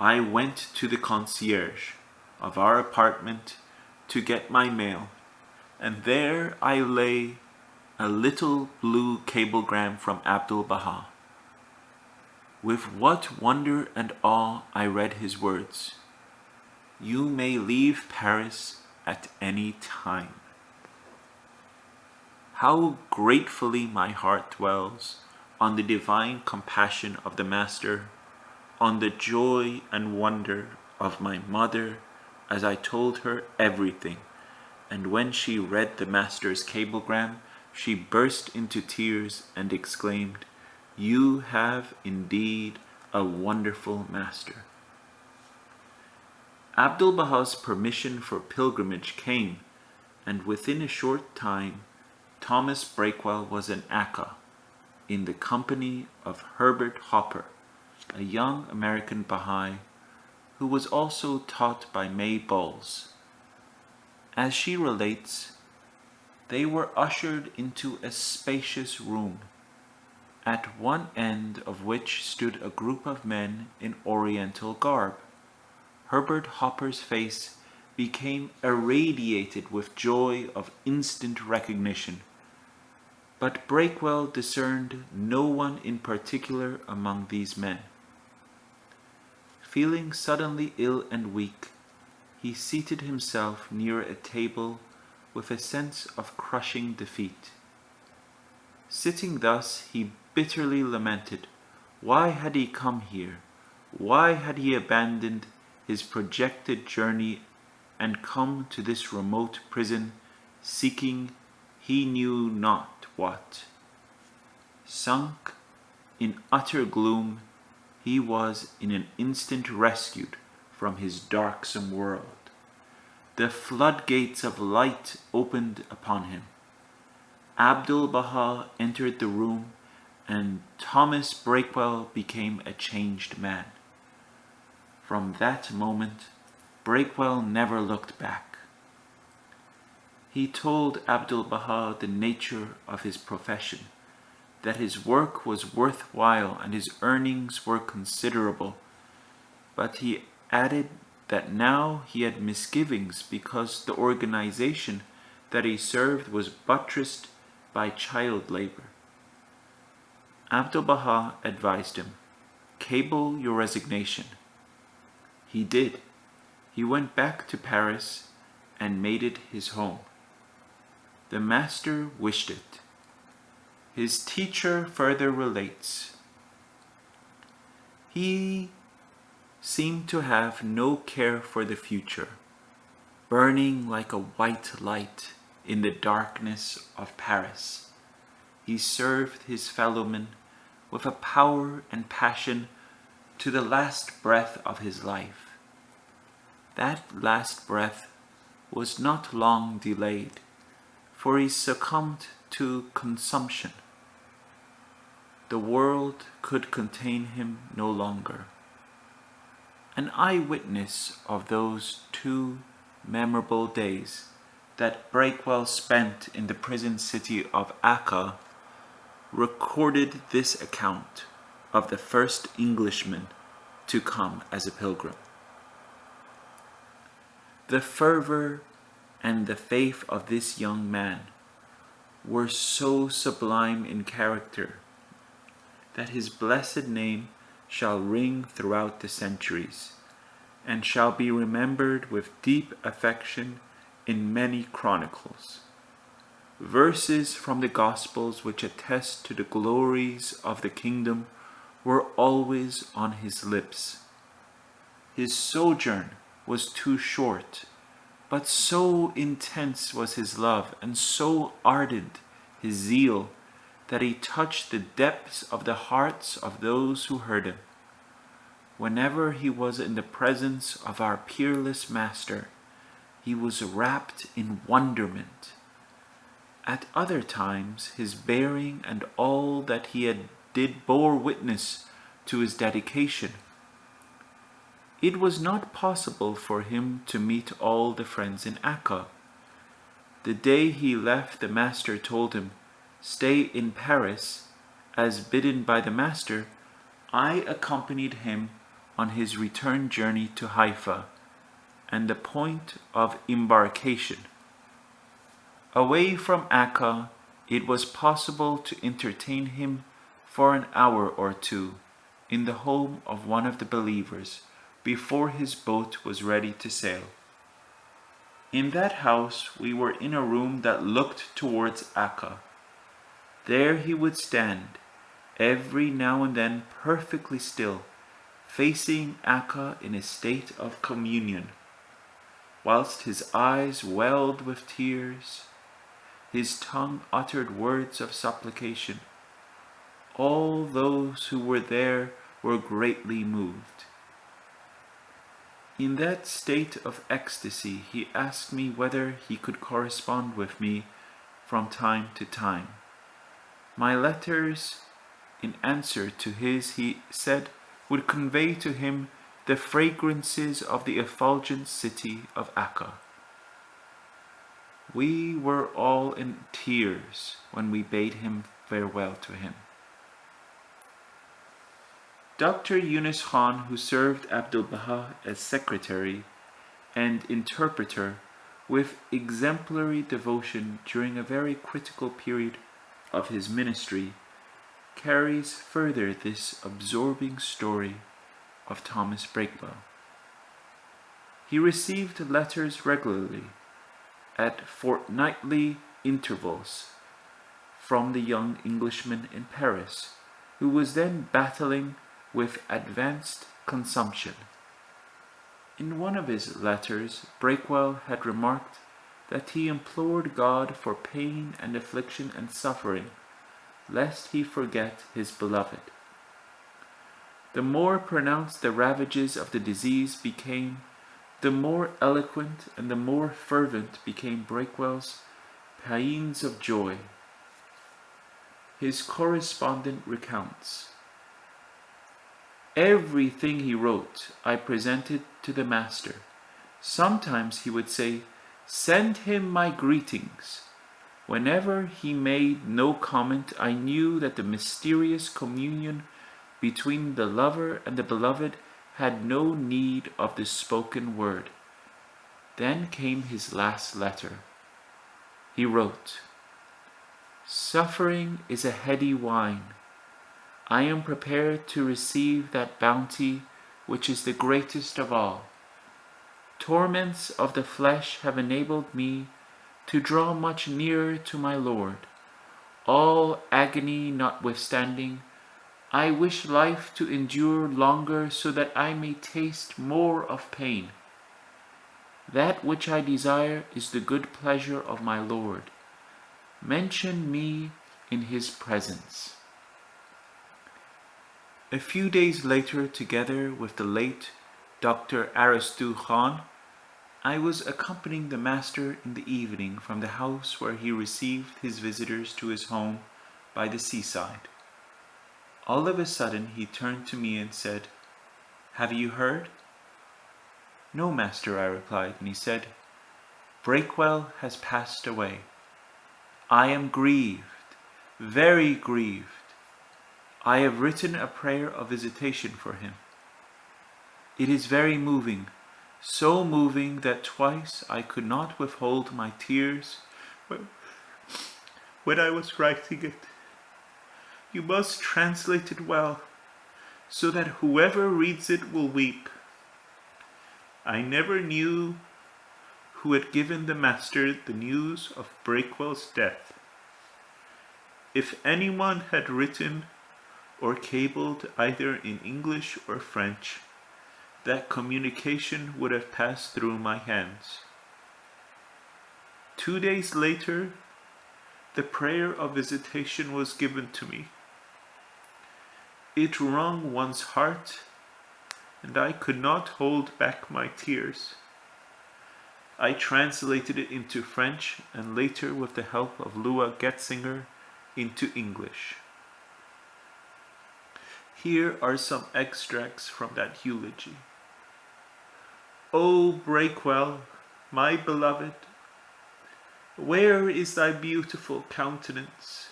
I went to the concierge of our apartment to get my mail, and there I lay a little blue cablegram from Abdu'l-Baha. With what wonder and awe I read his words, "You may leave Paris at any time." How gratefully my heart dwells on the divine compassion of the Master, on the joy and wonder of my mother as I told her everything, and when she read the Master's cablegram, she burst into tears and exclaimed, "You have indeed a wonderful Master." Abdu'l-Baha's permission for pilgrimage came, and within a short time, Thomas Breakwell was in Akka, in the company of Herbert Hopper, a young American Baha'i, who was also taught by May Bowles. As she relates, they were ushered into a spacious room, at one end of which stood a group of men in Oriental garb. Herbert Hopper's face became irradiated with joy of instant recognition, but Breakwell discerned no one in particular among these men. Feeling suddenly ill and weak, he seated himself near a table with a sense of crushing defeat. Sitting thus, he bitterly lamented. Why had he come here? Why had he abandoned his projected journey and come to this remote prison, seeking he knew not what? Sunk in utter gloom, he was in an instant rescued from his darksome world. The floodgates of light opened upon him. Abdu'l-Baha entered the room, and Thomas Breakwell became a changed man. From that moment, Breakwell never looked back. He told Abdu'l-Baha the nature of his profession, that his work was worthwhile and his earnings were considerable, but he added that now he had misgivings because the organization that he served was buttressed by child labor. Abdu'l-Baha advised him, "Cable your resignation." He did. He went back to Paris and made it his home. The Master wished it. His teacher further relates, he seemed to have no care for the future, burning like a white light in the darkness of Paris. He served his fellowmen with a power and passion to the last breath of his life. That last breath was not long delayed, for he succumbed to consumption. The world could contain him no longer. An eyewitness of those 2 memorable days that Breakwell spent in the prison city of Akka recorded this account of the first Englishman to come as a pilgrim. The fervor and the faith of this young man were so sublime in character that his blessed name shall ring throughout the centuries, and shall be remembered with deep affection in many chronicles. Verses from the Gospels which attest to the glories of the kingdom were always on his lips. His sojourn was too short, but so intense was his love and so ardent his zeal that he touched the depths of the hearts of those who heard him. Whenever he was in the presence of our peerless Master, he was wrapped in wonderment. At other times his bearing and all that he did bore witness to his dedication. It was not possible for him to meet all the friends in Akka. The day he left, the Master told him, "Stay in Paris." As bidden by the Master, I accompanied him on his return journey to Haifa and the point of embarkation. Away from Akka, it was possible to entertain him for an hour or two in the home of one of the believers before his boat was ready to sail. In that house we were in a room that looked towards Akka. There he would stand, every now and then perfectly still, facing Akka in a state of communion, whilst his eyes welled with tears, his tongue uttered words of supplication. All those who were there were greatly moved. In that state of ecstasy, he asked me whether he could correspond with me from time to time. My letters, in answer to his, he said, would convey to him the fragrances of the effulgent city of Akka. We were all in tears when we bade him farewell to him. Dr. Yunus Khan, who served Abdu'l-Baha as secretary and interpreter with exemplary devotion during a very critical period of his ministry, carries further this absorbing story of Thomas Breakwell. He received letters regularly, at fortnightly intervals, from the young Englishman in Paris, who was then battling with advanced consumption. In one of his letters, Breakwell had remarked that he implored God for pain and affliction and suffering, lest he forget his beloved. The more pronounced the ravages of the disease became, the more eloquent and the more fervent became Breakwell's paeans of joy. His correspondent recounts, "Everything he wrote I presented to the Master. Sometimes he would say, 'Send him my greetings.' Whenever he made no comment, I knew that the mysterious communion between the lover and the beloved had no need of the spoken word." Then came his last letter. He wrote, "Suffering is a heady wine. I am prepared to receive that bounty which is the greatest of all. Torments of the flesh have enabled me to draw much nearer to my Lord. All agony notwithstanding, I wish life to endure longer so that I may taste more of pain. That which I desire is the good pleasure of my Lord. Mention me in his presence." A few days later, together with the late Dr. Abdu'l-Baha Khan, I was accompanying the Master in the evening from the house where he received his visitors to his home by the seaside. All of a sudden he turned to me and said, "Have you heard?" "No, Master," I replied, and he said, Breakwell has passed away. I am grieved, very grieved. I have written a prayer of visitation for him. It is very moving, so moving that twice I could not withhold my tears when I was writing it. You must translate it well, so that whoever reads it will weep. I never knew who had given the master the news of Breakwell's death. If anyone had written or cabled either in English or French, that communication would have passed through my hands. 2 days later, the prayer of visitation was given to me. It wrung one's heart, and I could not hold back my tears. I translated it into French and later, with the help of Lua Getzinger, into English. Here are some extracts from that eulogy. O Breakwell, my beloved, where is thy beautiful countenance?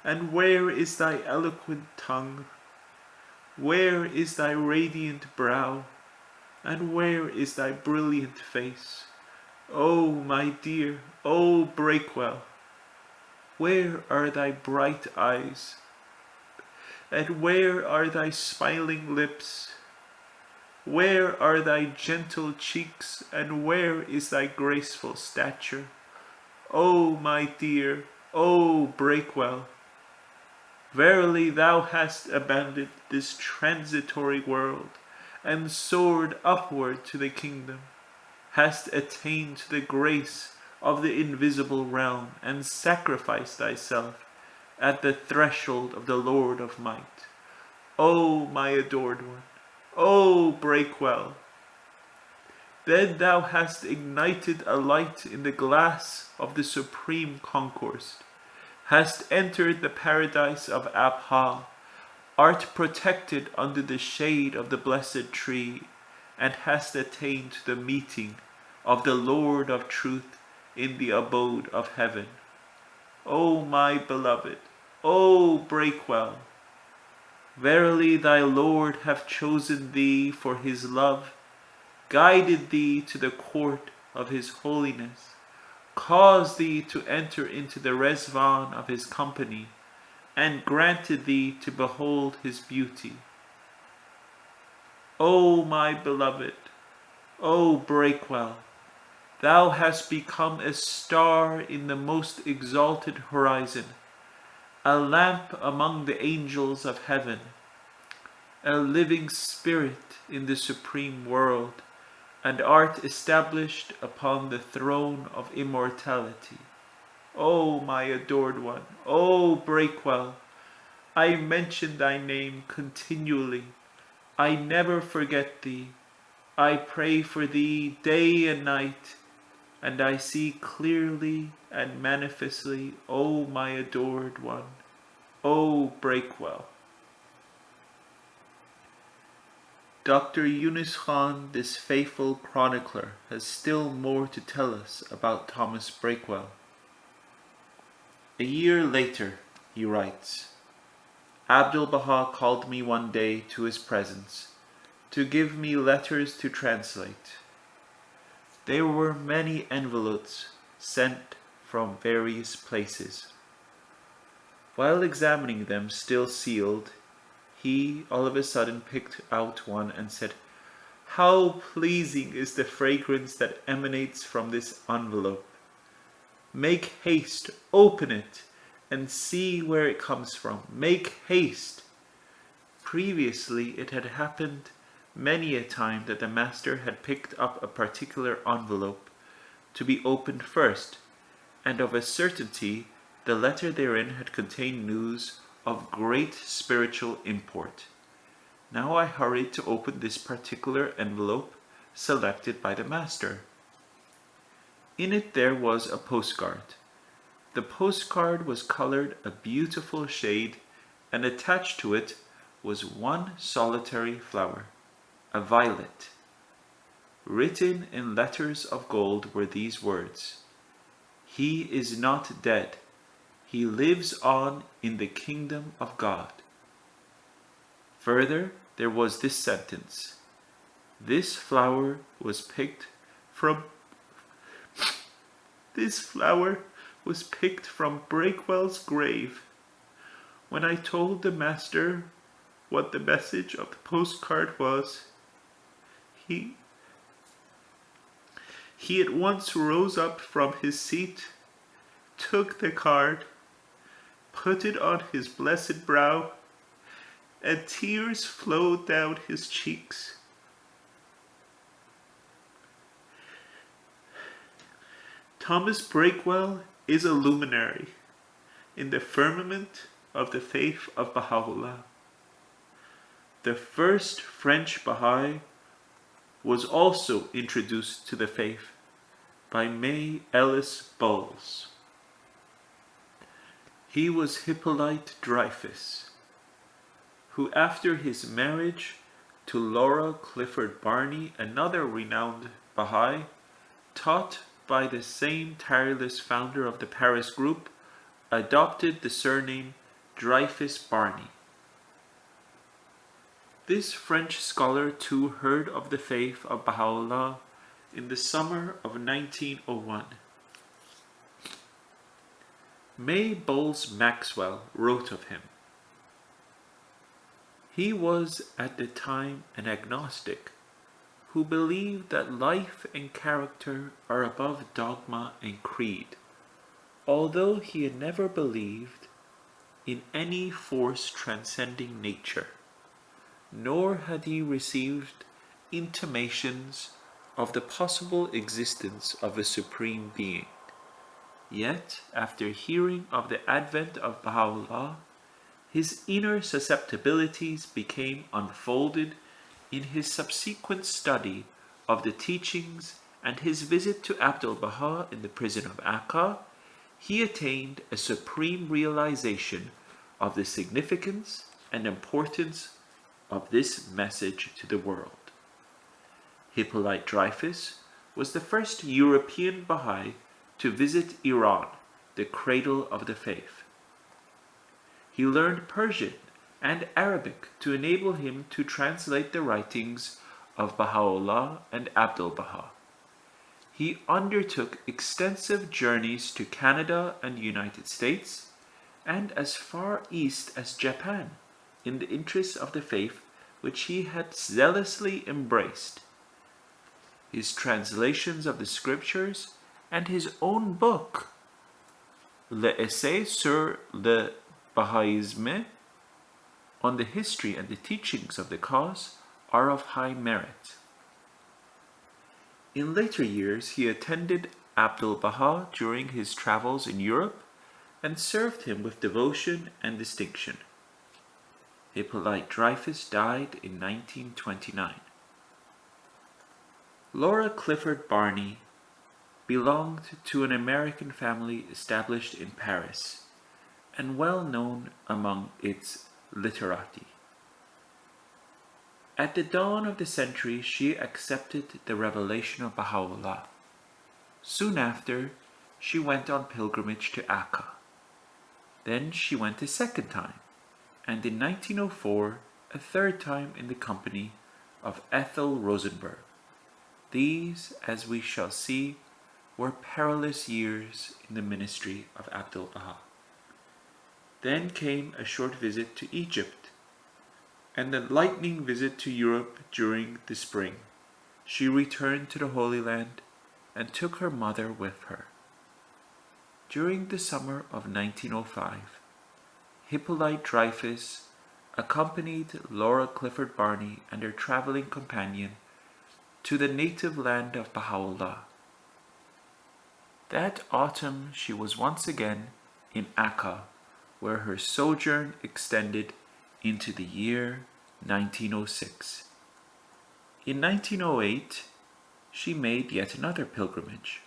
And where is thy eloquent tongue? Where is thy radiant brow? And where is thy brilliant face? O my dear, O Breakwell, where are thy bright eyes? And where are thy smiling lips? Where are thy gentle cheeks? And where is thy graceful stature? O my dear, O Breakwell, verily thou hast abandoned this transitory world, and soared upward to the kingdom, hast attained to the grace of the invisible realm, and sacrificed thyself at the threshold of the Lord of might. O my adored one, O Breakwell, then thou hast ignited a light in the glass of the supreme concourse, hast entered the paradise of Abha, art protected under the shade of the blessed tree, and hast attained to the meeting of the Lord of truth in the abode of heaven. O my beloved, O Breakwell, verily thy Lord hath chosen thee for his love, guided thee to the court of his holiness, caused thee to enter into the Rezvan of his company, and granted thee to behold his beauty. O my beloved, O Breakwell, thou hast become a star in the most exalted horizon, a lamp among the angels of heaven, a living spirit in the supreme world, and art established upon the throne of immortality. O my adored one, O Breakwell, I mention thy name continually. I never forget thee. I pray for thee day and night, and I see clearly and manifestly, O my adored one, O Breakwell. Dr. Yunus Khan, this faithful chronicler, has still more to tell us about Thomas Breakwell. A year later, he writes, Abdu'l-Baha called me one day to his presence to give me letters to translate. There were many envelopes sent from various places. While examining them, still sealed, he all of a sudden picked out one and said, "How pleasing is the fragrance that emanates from this envelope. Make haste, open it, and see where it comes from. Make haste." Previously, it had happened many a time that the master had picked up a particular envelope to be opened first, and of a certainty the letter therein had contained news of great spiritual import. Now I hurried to open this particular envelope selected by the master. In it there was a postcard. The postcard was colored a beautiful shade, and attached to it was one solitary flower, a violet. Written in letters of gold were these words: "He is not dead. He lives on in the kingdom of God." Further, there was this sentence: "This flower was picked from Breakwell's grave. When I told the master what the message of the postcard was, he at once rose up from his seat, took the card, put it on his blessed brow, and tears flowed down his cheeks. Thomas Breakwell is a luminary in the firmament of the faith of Baha'u'llah. The first French Baha'i was also introduced to the faith by May Ellis Bowles. He was Hippolyte Dreyfus, who after his marriage to Laura Clifford Barney, another renowned Baha'i, taught by the same tireless founder of the Paris group, adopted the surname Dreyfus Barney. This French scholar too heard of the faith of Baha'u'llah in the summer of 1901. May Bowles Maxwell wrote of him: "He was at the time an agnostic who believed that life and character are above dogma and creed, although he had never believed in any force transcending nature, nor had he received intimations of the possible existence of a supreme being. Yet, after hearing of the advent of Baha'u'llah, his inner susceptibilities became unfolded in his subsequent study of the teachings and his visit to Abdu'l-Baha in the prison of Akka. He attained a supreme realization of the significance and importance of this message to the world." Hippolyte Dreyfus was the first European Baha'i to visit Iran, the cradle of the faith. He learned Persian and Arabic to enable him to translate the writings of Baha'u'llah and Abdu'l-Baha. He undertook extensive journeys to Canada and United States, and as far east as Japan, in the interests of the faith which he had zealously embraced. His translations of the scriptures and his own book, L'Essai sur le Bahaïsme, on the history and the teachings of the cause, are of high merit. In later years, he attended Abdu'l-Baha during his travels in Europe and served him with devotion and distinction. Hippolyte Dreyfus died in 1929. Laura Clifford Barney belonged to an American family established in Paris and well known among its literati. At the dawn of the century, she accepted the revelation of Baha'u'llah. Soon after, she went on pilgrimage to Akka. Then she went a second time, and in 1904, a third time in the company of Ethel Rosenberg. These, as we shall see, were perilous years in the ministry of Abdu'l-Baha. Then came a short visit to Egypt, and a lightning visit to Europe during the spring. She returned to the Holy Land and took her mother with her. During the summer of 1905, Hippolyte Dreyfus accompanied Laura Clifford Barney and her traveling companion to the native land of Baha'u'llah. That autumn she was once again in Akka, where her sojourn extended into the year 1906. In 1908, she made yet another pilgrimage.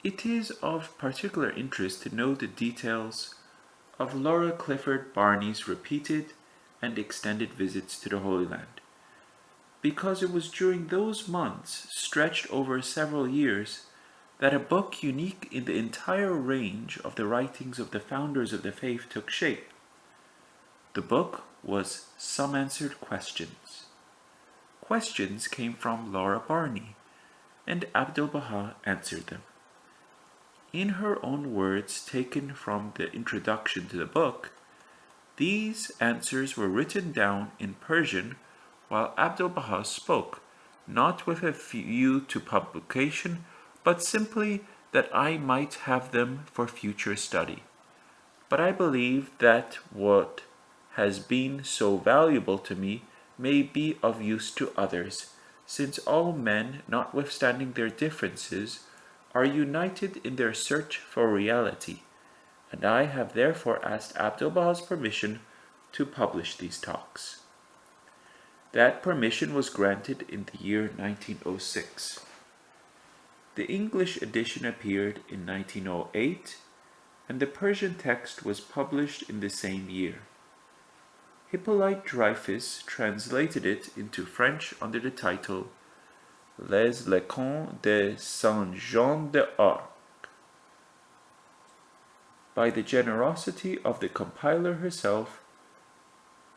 It is of particular interest to know the details of Laura Clifford Barney's repeated and extended visits to the Holy Land. because it was during those months, stretched over several years, that a book unique in the entire range of the writings of the founders of the faith took shape. The book was Some Answered Questions. Questions came from Laura Barney, and Abdu'l-Baha answered them. In her own words taken from the introduction to the book, these answers were written down in Persian while Abdu'l-Baha spoke, not with a view to publication, but simply that I might have them for future study. But I believe that what has been so valuable to me may be of use to others, since all men, notwithstanding their differences, are united in their search for reality, and I have therefore asked Abdu'l-Baha's permission to publish these talks. That permission was granted in the year 1906. The English edition appeared in 1908, and the Persian text was published in the same year. Hippolyte Dreyfus translated it into French under the title Les Leçons de Saint Jean d'Arc. By the generosity of the compiler herself,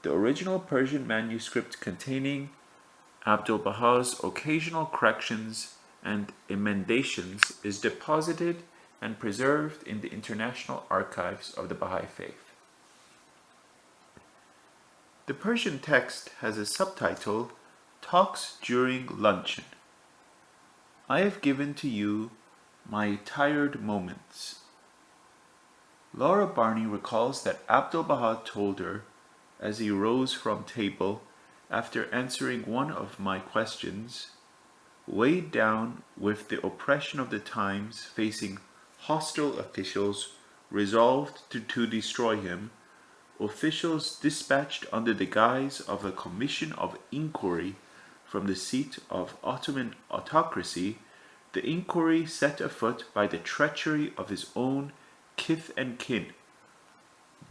the original Persian manuscript containing Abdu'l-Baha's occasional corrections and emendations is deposited and preserved in the International Archives of the Baha'i Faith. The Persian text has a subtitle, Talks During Luncheon. I have given to you my tired moments. Laura Barney recalls that Abdu'l-Baha told her, as he rose from table after answering one of my questions, weighed down with the oppression of the times facing hostile officials resolved to destroy him, officials dispatched under the guise of a commission of inquiry from the seat of Ottoman autocracy, the inquiry set afoot by the treachery of his own kith and kin,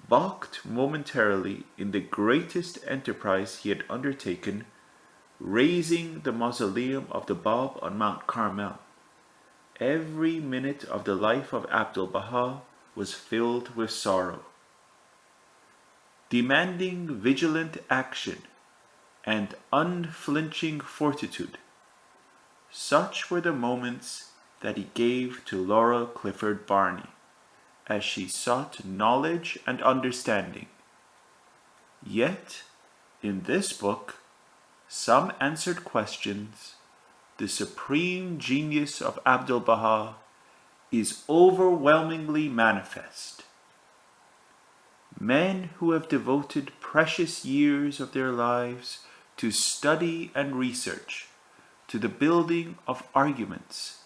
balked momentarily in the greatest enterprise he had undertaken, raising the mausoleum of the Bab on Mount Carmel. Every minute of the life of Abdu'l-Baha was filled with sorrow, demanding vigilant action and unflinching fortitude. Such were the moments that he gave to Laura Clifford Barney, as she sought knowledge and understanding. Yet, in this book, Some Answered Questions, the supreme genius of Abdu'l-Baha is overwhelmingly manifest. Men who have devoted precious years of their lives to study and research, to the building of arguments,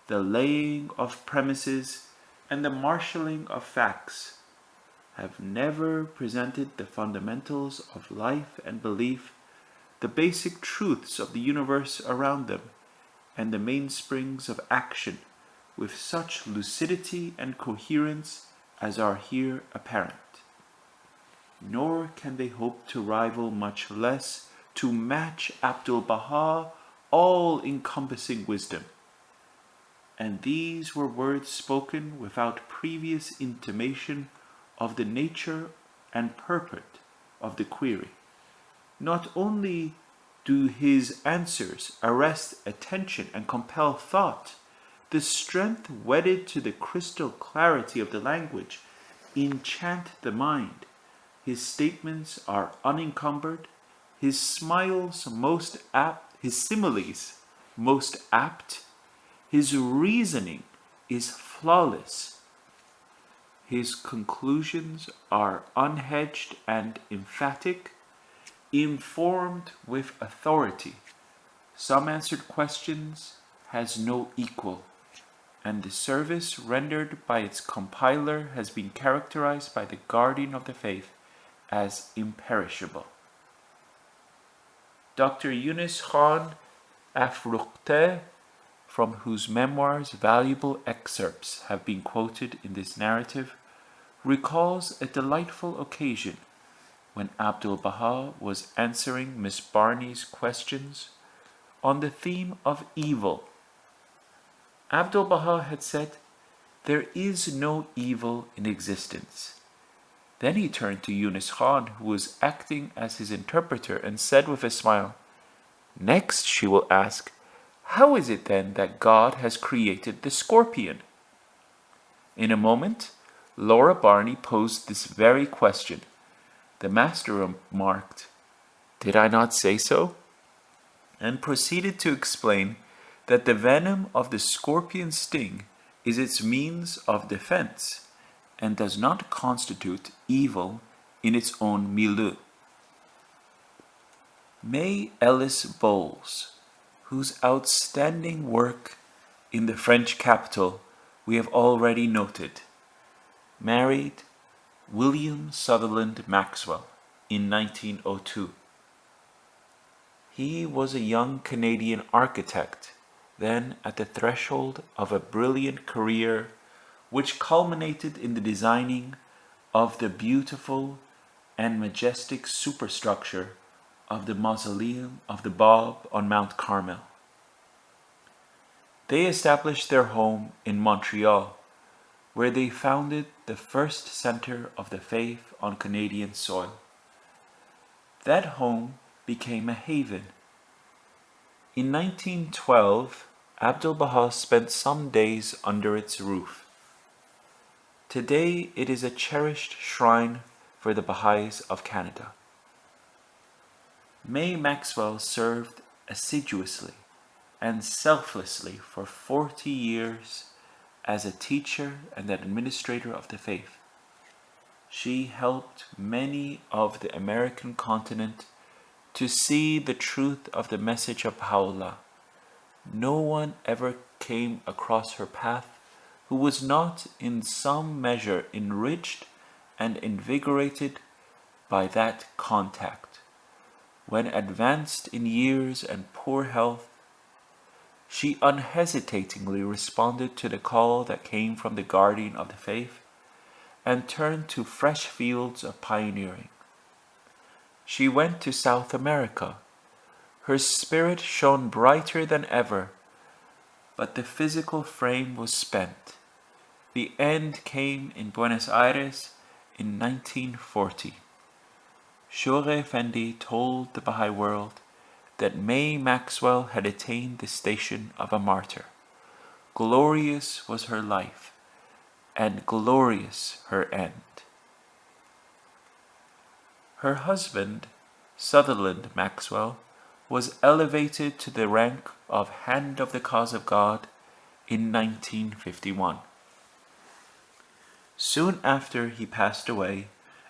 the laying of premises, and the marshalling of facts, have never presented the fundamentals of life and belief, the basic truths of the universe around them, and the mainsprings of action with such lucidity and coherence as are here apparent. Nor can they hope to rival, much less to match Abdu'l-Baha all-encompassing wisdom. And these were words spoken without previous intimation of the nature and purport of the query. Not only do his answers arrest attention and compel thought, the strength wedded to the crystal clarity of the language enchant the mind. His statements are unencumbered, his smiles most apt, his similes most apt, his reasoning is flawless. His conclusions are unhedged and emphatic, informed with authority. Some Answered Questions has no equal, and the service rendered by its compiler has been characterized by the guardian of the faith as imperishable. Dr. Yunus Khan Afrokhte, from whose memoirs valuable excerpts have been quoted in this narrative, recalls a delightful occasion when Abdu'l-Baha was answering Miss Barney's questions on the theme of evil. Abdu'l-Baha had said, "There is no evil in existence." Then he turned to Yunus Khan, who was acting as his interpreter, and said with a smile, "Next she will ask, how is it then that God has created the scorpion?" In a moment, Laura Barney posed this very question. The master remarked, "Did I not say so?" and proceeded to explain that the venom of the scorpion's sting is its means of defense and does not constitute evil in its own milieu. May Ellis Bowles, whose outstanding work in the French capital we have already noted, married William Sutherland Maxwell in 1902. He was a young Canadian architect, then at the threshold of a brilliant career which culminated in the designing of the beautiful and majestic superstructure of the Mausoleum of the Bab on Mount Carmel. They established their home in Montreal, where they founded the first center of the faith on Canadian soil. That home became a haven. In 1912, Abdu'l-Baha spent some days under its roof. Today it is a cherished shrine for the Baha'is of Canada. May Maxwell served assiduously and selflessly for 40 years as a teacher and an administrator of the faith. She helped many of the American continent to see the truth of the message of Baha'u'llah. No one ever came across her path who was not in some measure enriched and invigorated by that contact. When advanced in years and poor health, she unhesitatingly responded to the call that came from the guardian of the faith and turned to fresh fields of pioneering. She went to South America. Her spirit shone brighter than ever, but the physical frame was spent. The end came in Buenos Aires in 1940. Shoghi Effendi told the Baha'i world that May Maxwell had attained the station of a martyr. Glorious was her life, and glorious her end. Her husband, Sutherland Maxwell, was elevated to the rank of Hand of the Cause of God in 1951. Soon after he passed away,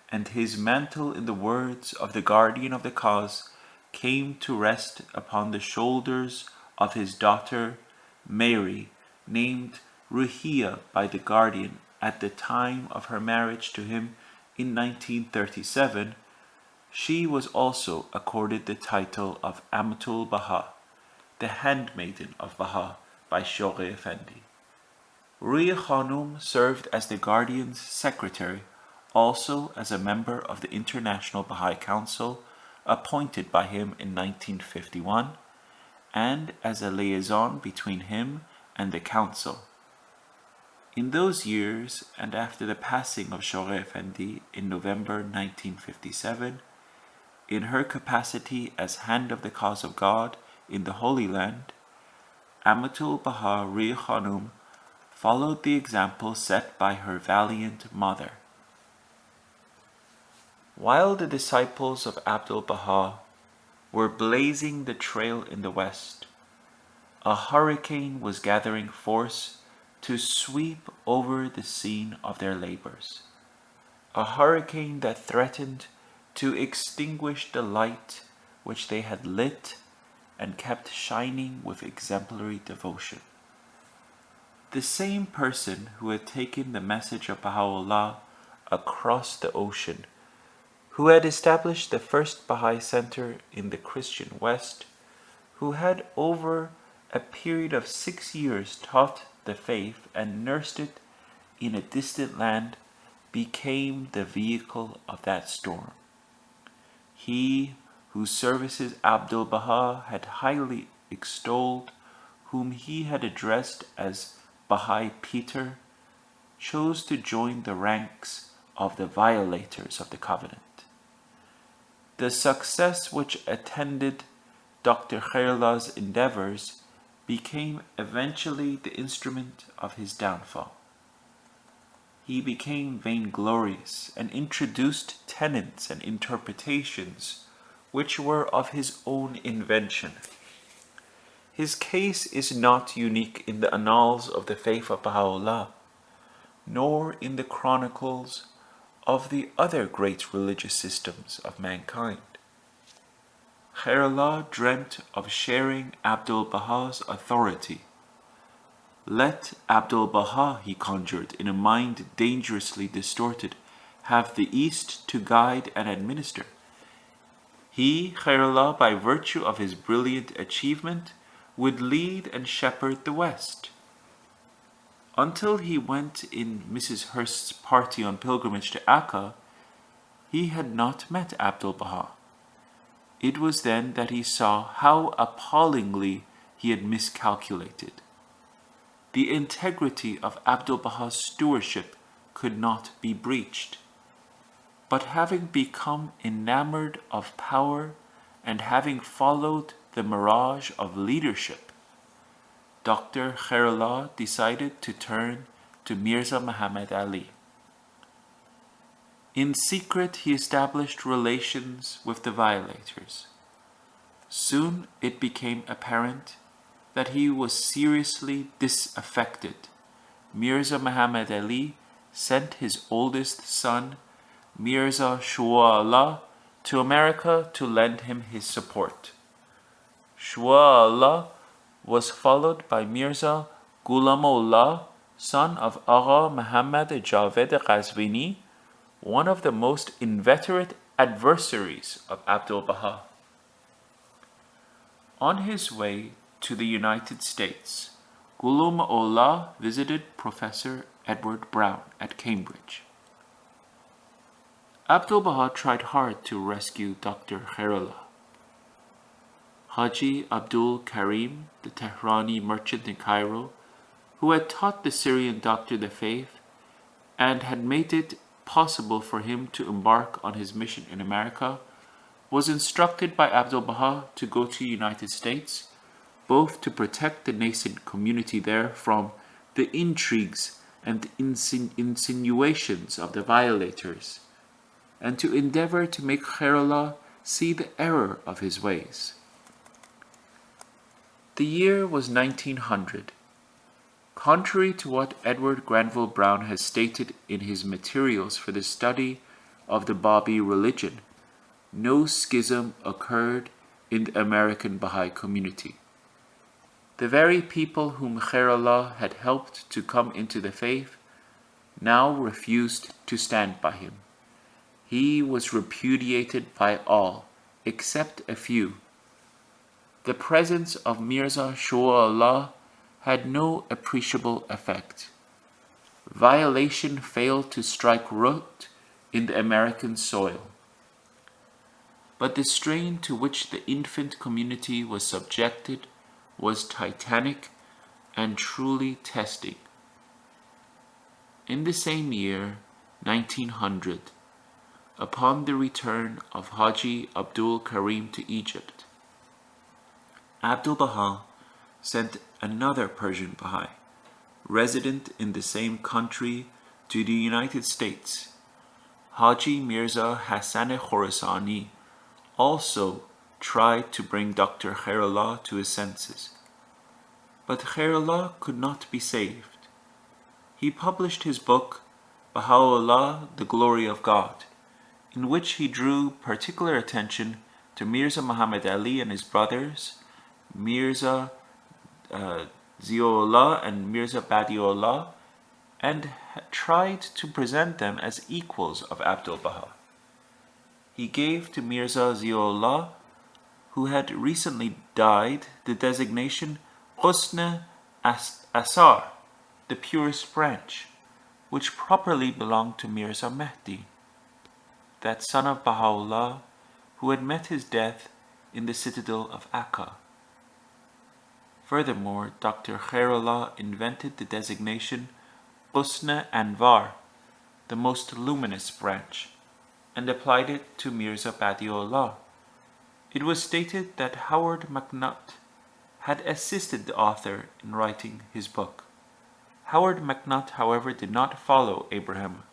and his mantle, in the words of the guardian of the cause, came to rest upon the shoulders of his daughter Mary, named Ruhiya by the guardian at the time of her marriage to him in 1937, she was also accorded the title of Abdu'l-Baha, the handmaiden of Baha, by Shoghi Effendi. Ruhiya Khanum served as the guardian's secretary, also as a member of the International Baha'i Council appointed by him in 1951, and as a liaison between him and the council. In those years, and after the passing of Shoghi Effendi in November 1957, in her capacity as Hand of the Cause of God in the Holy Land, Abdu'l-Baha Ruhiya Khanum followed the example set by her valiant mother. While the disciples of Abdu'l-Baha were blazing the trail in the west, a hurricane was gathering force to sweep over the scene of their labors. A hurricane that threatened to extinguish the light which they had lit and kept shining with exemplary devotion. The same person who had taken the message of Baha'u'llah across the ocean, who had established the first Baha'i center in the Christian West, who had over a period of 6 years taught the faith and nursed it in a distant land, became the vehicle of that storm. he whose services Abdu'l-Baha had highly extolled, whom he had addressed as Bahai Peter, chose to join the ranks of the violators of the covenant. The success which attended Dr. Khairullah's endeavors became eventually the instrument of his downfall. He became vainglorious and introduced tenets and interpretations which were of his own invention. His case is not unique in the annals of the faith of Baha'u'llah, nor in the chronicles of the other great religious systems of mankind. Khairullah dreamt of sharing Abdu'l-Baha's authority. Let Abdu'l-Baha, he conjured, in a mind dangerously distorted, have the East to guide and administer. He, Khairullah, by virtue of his brilliant achievement, would lead and shepherd the West. Until he went in Mrs. Hurst's party on pilgrimage to Akka, he had not met Abdu'l-Baha. It was then that he saw how appallingly he had miscalculated. The integrity of Abdu'l-Baha's stewardship could not be breached. But having become enamored of power and having followed the mirage of leadership, Dr. Khairullah decided to turn to Mirza Muhammad Ali. In secret, he established relations with the violators. Soon it became apparent that he was seriously disaffected. Mirza Muhammad Ali sent his oldest son, Mirza Shuwa-Allah, to America to lend him his support. Shuwa-Allah was followed by Mirza Ghulam-ullah, son of Agha Muhammad Javed Qazvini, one of the most inveterate adversaries of Abdu'l-Baha. On his way to the United States, Ghulam-ullah visited Professor Edward Brown at Cambridge. Abdu'l-Baha tried hard to rescue Dr. Khairullah. Haji Abdul Karim, the Tehrani merchant in Cairo, who had taught the Syrian doctor the faith and had made it possible for him to embark on his mission in America, was instructed by Abdu'l-Baha to go to the United States, both to protect the nascent community there from the intrigues and insinuations of the violators, and to endeavor to make Khairullah see the error of his ways. The year was 1900. Contrary to what Edward Granville Brown has stated in his materials for the study of the Babi religion, no schism occurred in the American Baha'i community. The very people whom Khairullah had helped to come into the faith now refused to stand by him. He was repudiated by all, except a few. The presence of Mirza Shuwa-Allah had no appreciable effect. Violation failed to strike root in the American soil. But the strain to which the infant community was subjected was titanic and truly testing. In the same year, 1900, upon the return of Haji Abdul Karim to Egypt, Abdu'l-Baha sent another Persian Baha'i, resident in the same country, to the United States. Haji Mirza Hassan Khorasani also tried to bring Dr. Khairullah to his senses. But Khairullah could not be saved. He published his book, Baha'u'llah, the Glory of God, in which he drew particular attention to Mirza Muhammad Ali and his brothers, Mirza Ziaullah and Mirza Badiullah, and tried to present them as equals of Abdu'l-Baha. He gave to Mirza Ziaullah, who had recently died, the designation Husn Asar, the purest branch, which properly belonged to Mirza Mehdi, that son of Baha'u'llah, who had met his death in the citadel of Akka. Furthermore, Dr. Khairullah invented the designation Husn Anvar, the most luminous branch, and applied it to Mirza Baha'u'llah. It was stated that Howard MacNutt had assisted the author in writing his book. Howard MacNutt, however, did not follow Ibrahim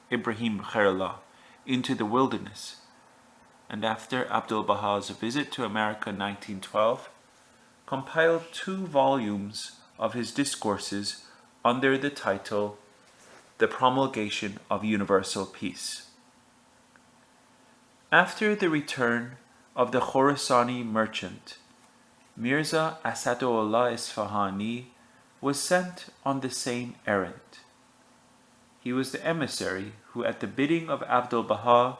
Khairullah into the wilderness, and after Abdu'l-Baha's visit to America in 1912, compiled 2 volumes of his discourses under the title The Promulgation of Universal Peace. After the return of the Khorasani merchant, Mirza Asadullah Isfahani was sent on the same errand. He was the emissary who, at the bidding of Abdu'l-Baha,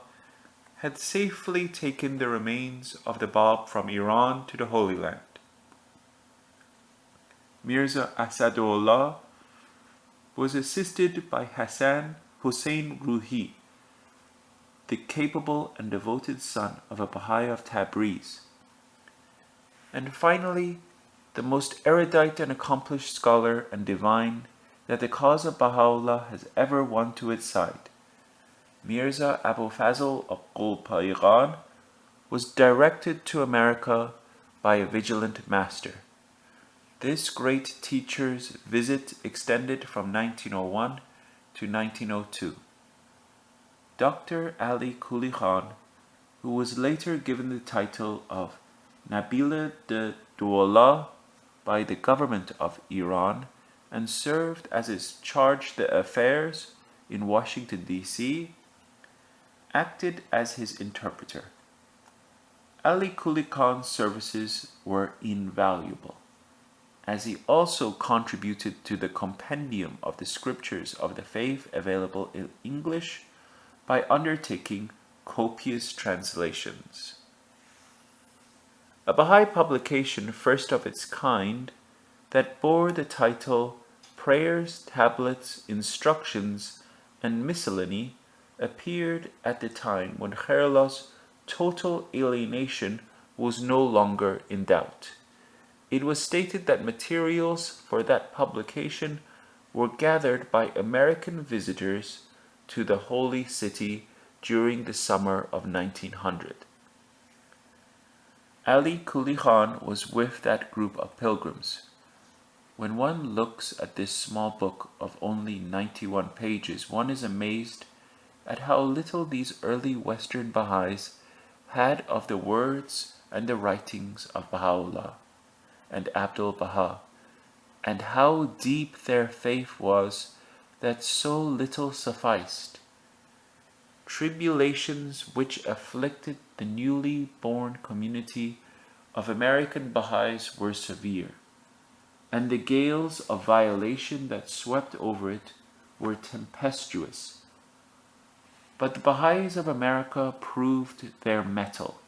had safely taken the remains of the Bab from Iran to the Holy Land. Mirza Asadullah was assisted by Hassan Hussein Ruhi, the capable and devoted son of a Baha'i of Tabriz. And finally, the most erudite and accomplished scholar and divine that the cause of Baha'u'llah has ever won to its side, Mirza Abu Fazl Abdu'l-Baha, was directed to America by a vigilant master. This great teacher's visit extended from 1901 to 1902. Dr. Ali Quli Khan, who was later given the title of Nabila de Douala by the government of Iran and served as its charge d'affaires in Washington, D.C., acted as his interpreter. Ali Quli Khan's services were invaluable, as he also contributed to the compendium of the scriptures of the faith available in English by undertaking copious translations. A Baha'i publication, first of its kind, that bore the title Prayers, Tablets, Instructions, and Miscellany, appeared at the time when Khairullah's total alienation was no longer in doubt. It was stated that materials for that publication were gathered by American visitors to the Holy City during the summer of 1900. Ali Quli Khan was with that group of pilgrims. When one looks at this small book of only 91 pages, one is amazed at how little these early Western Baha'is had of the words and the writings of Baha'u'llah and Abdu'l-Baha, and how deep their faith was that so little sufficed. Tribulations which afflicted the newly born community of American Baha'is were severe, and the gales of violation that swept over it were tempestuous. But the Baha'is of America proved their mettle.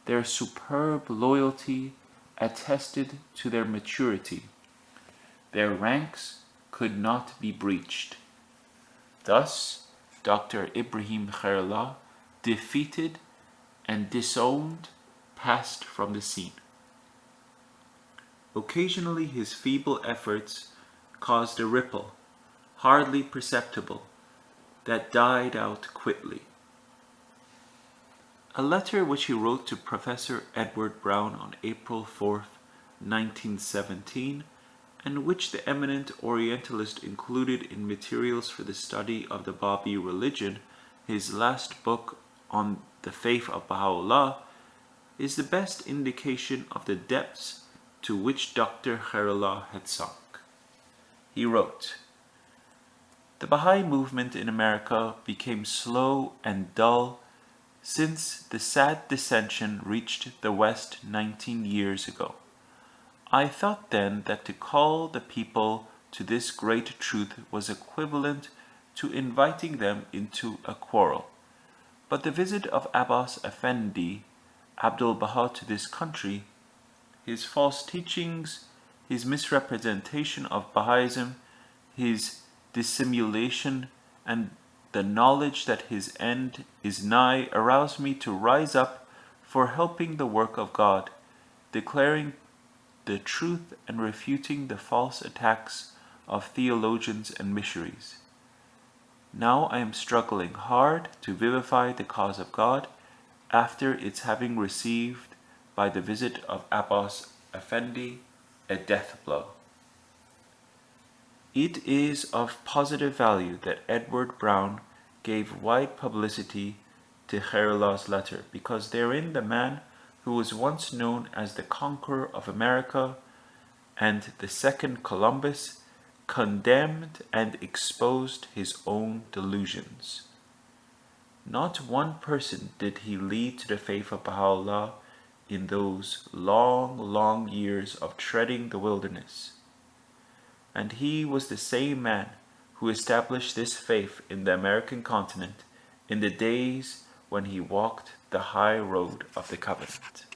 Their superb loyalty attested to their maturity. Their ranks could not be breached. Thus, Dr. Ibrahim Khairullah, defeated and disowned, passed from the scene. Occasionally his feeble efforts caused a ripple, hardly perceptible, that died out quickly. A letter which he wrote to Professor Edward Brown on April 4th, 1917, and which the eminent Orientalist included in materials for the study of the Babi religion, his last book on the faith of Baha'u'llah, is the best indication of the depths to which Dr. Khairullah had sunk. He wrote, "The Baha'i movement in America became slow and dull since the sad dissension reached the West 19 years ago. I thought then that to call the people to this great truth was equivalent to inviting them into a quarrel. But the visit of Abbas Effendi, Abdu'l-Baha, to this country, his false teachings, his misrepresentation of Baha'ism, his dissimulation, and the knowledge that his end is nigh aroused me to rise up for helping the work of God, declaring the truth and refuting the false attacks of theologians and missionaries. Now I am struggling hard to vivify the cause of God after its having received by the visit of Abbas Effendi a death blow. It is of positive value that Edward Brown gave wide publicity to Khairullah's letter, because therein the man who was once known as the conqueror of America and the second Columbus condemned and exposed his own delusions. Not one person did he lead to the faith of Baha'u'llah in those long, long years of treading the wilderness. And he was the same man who established this faith in the American continent in the days when he walked the high road of the covenant.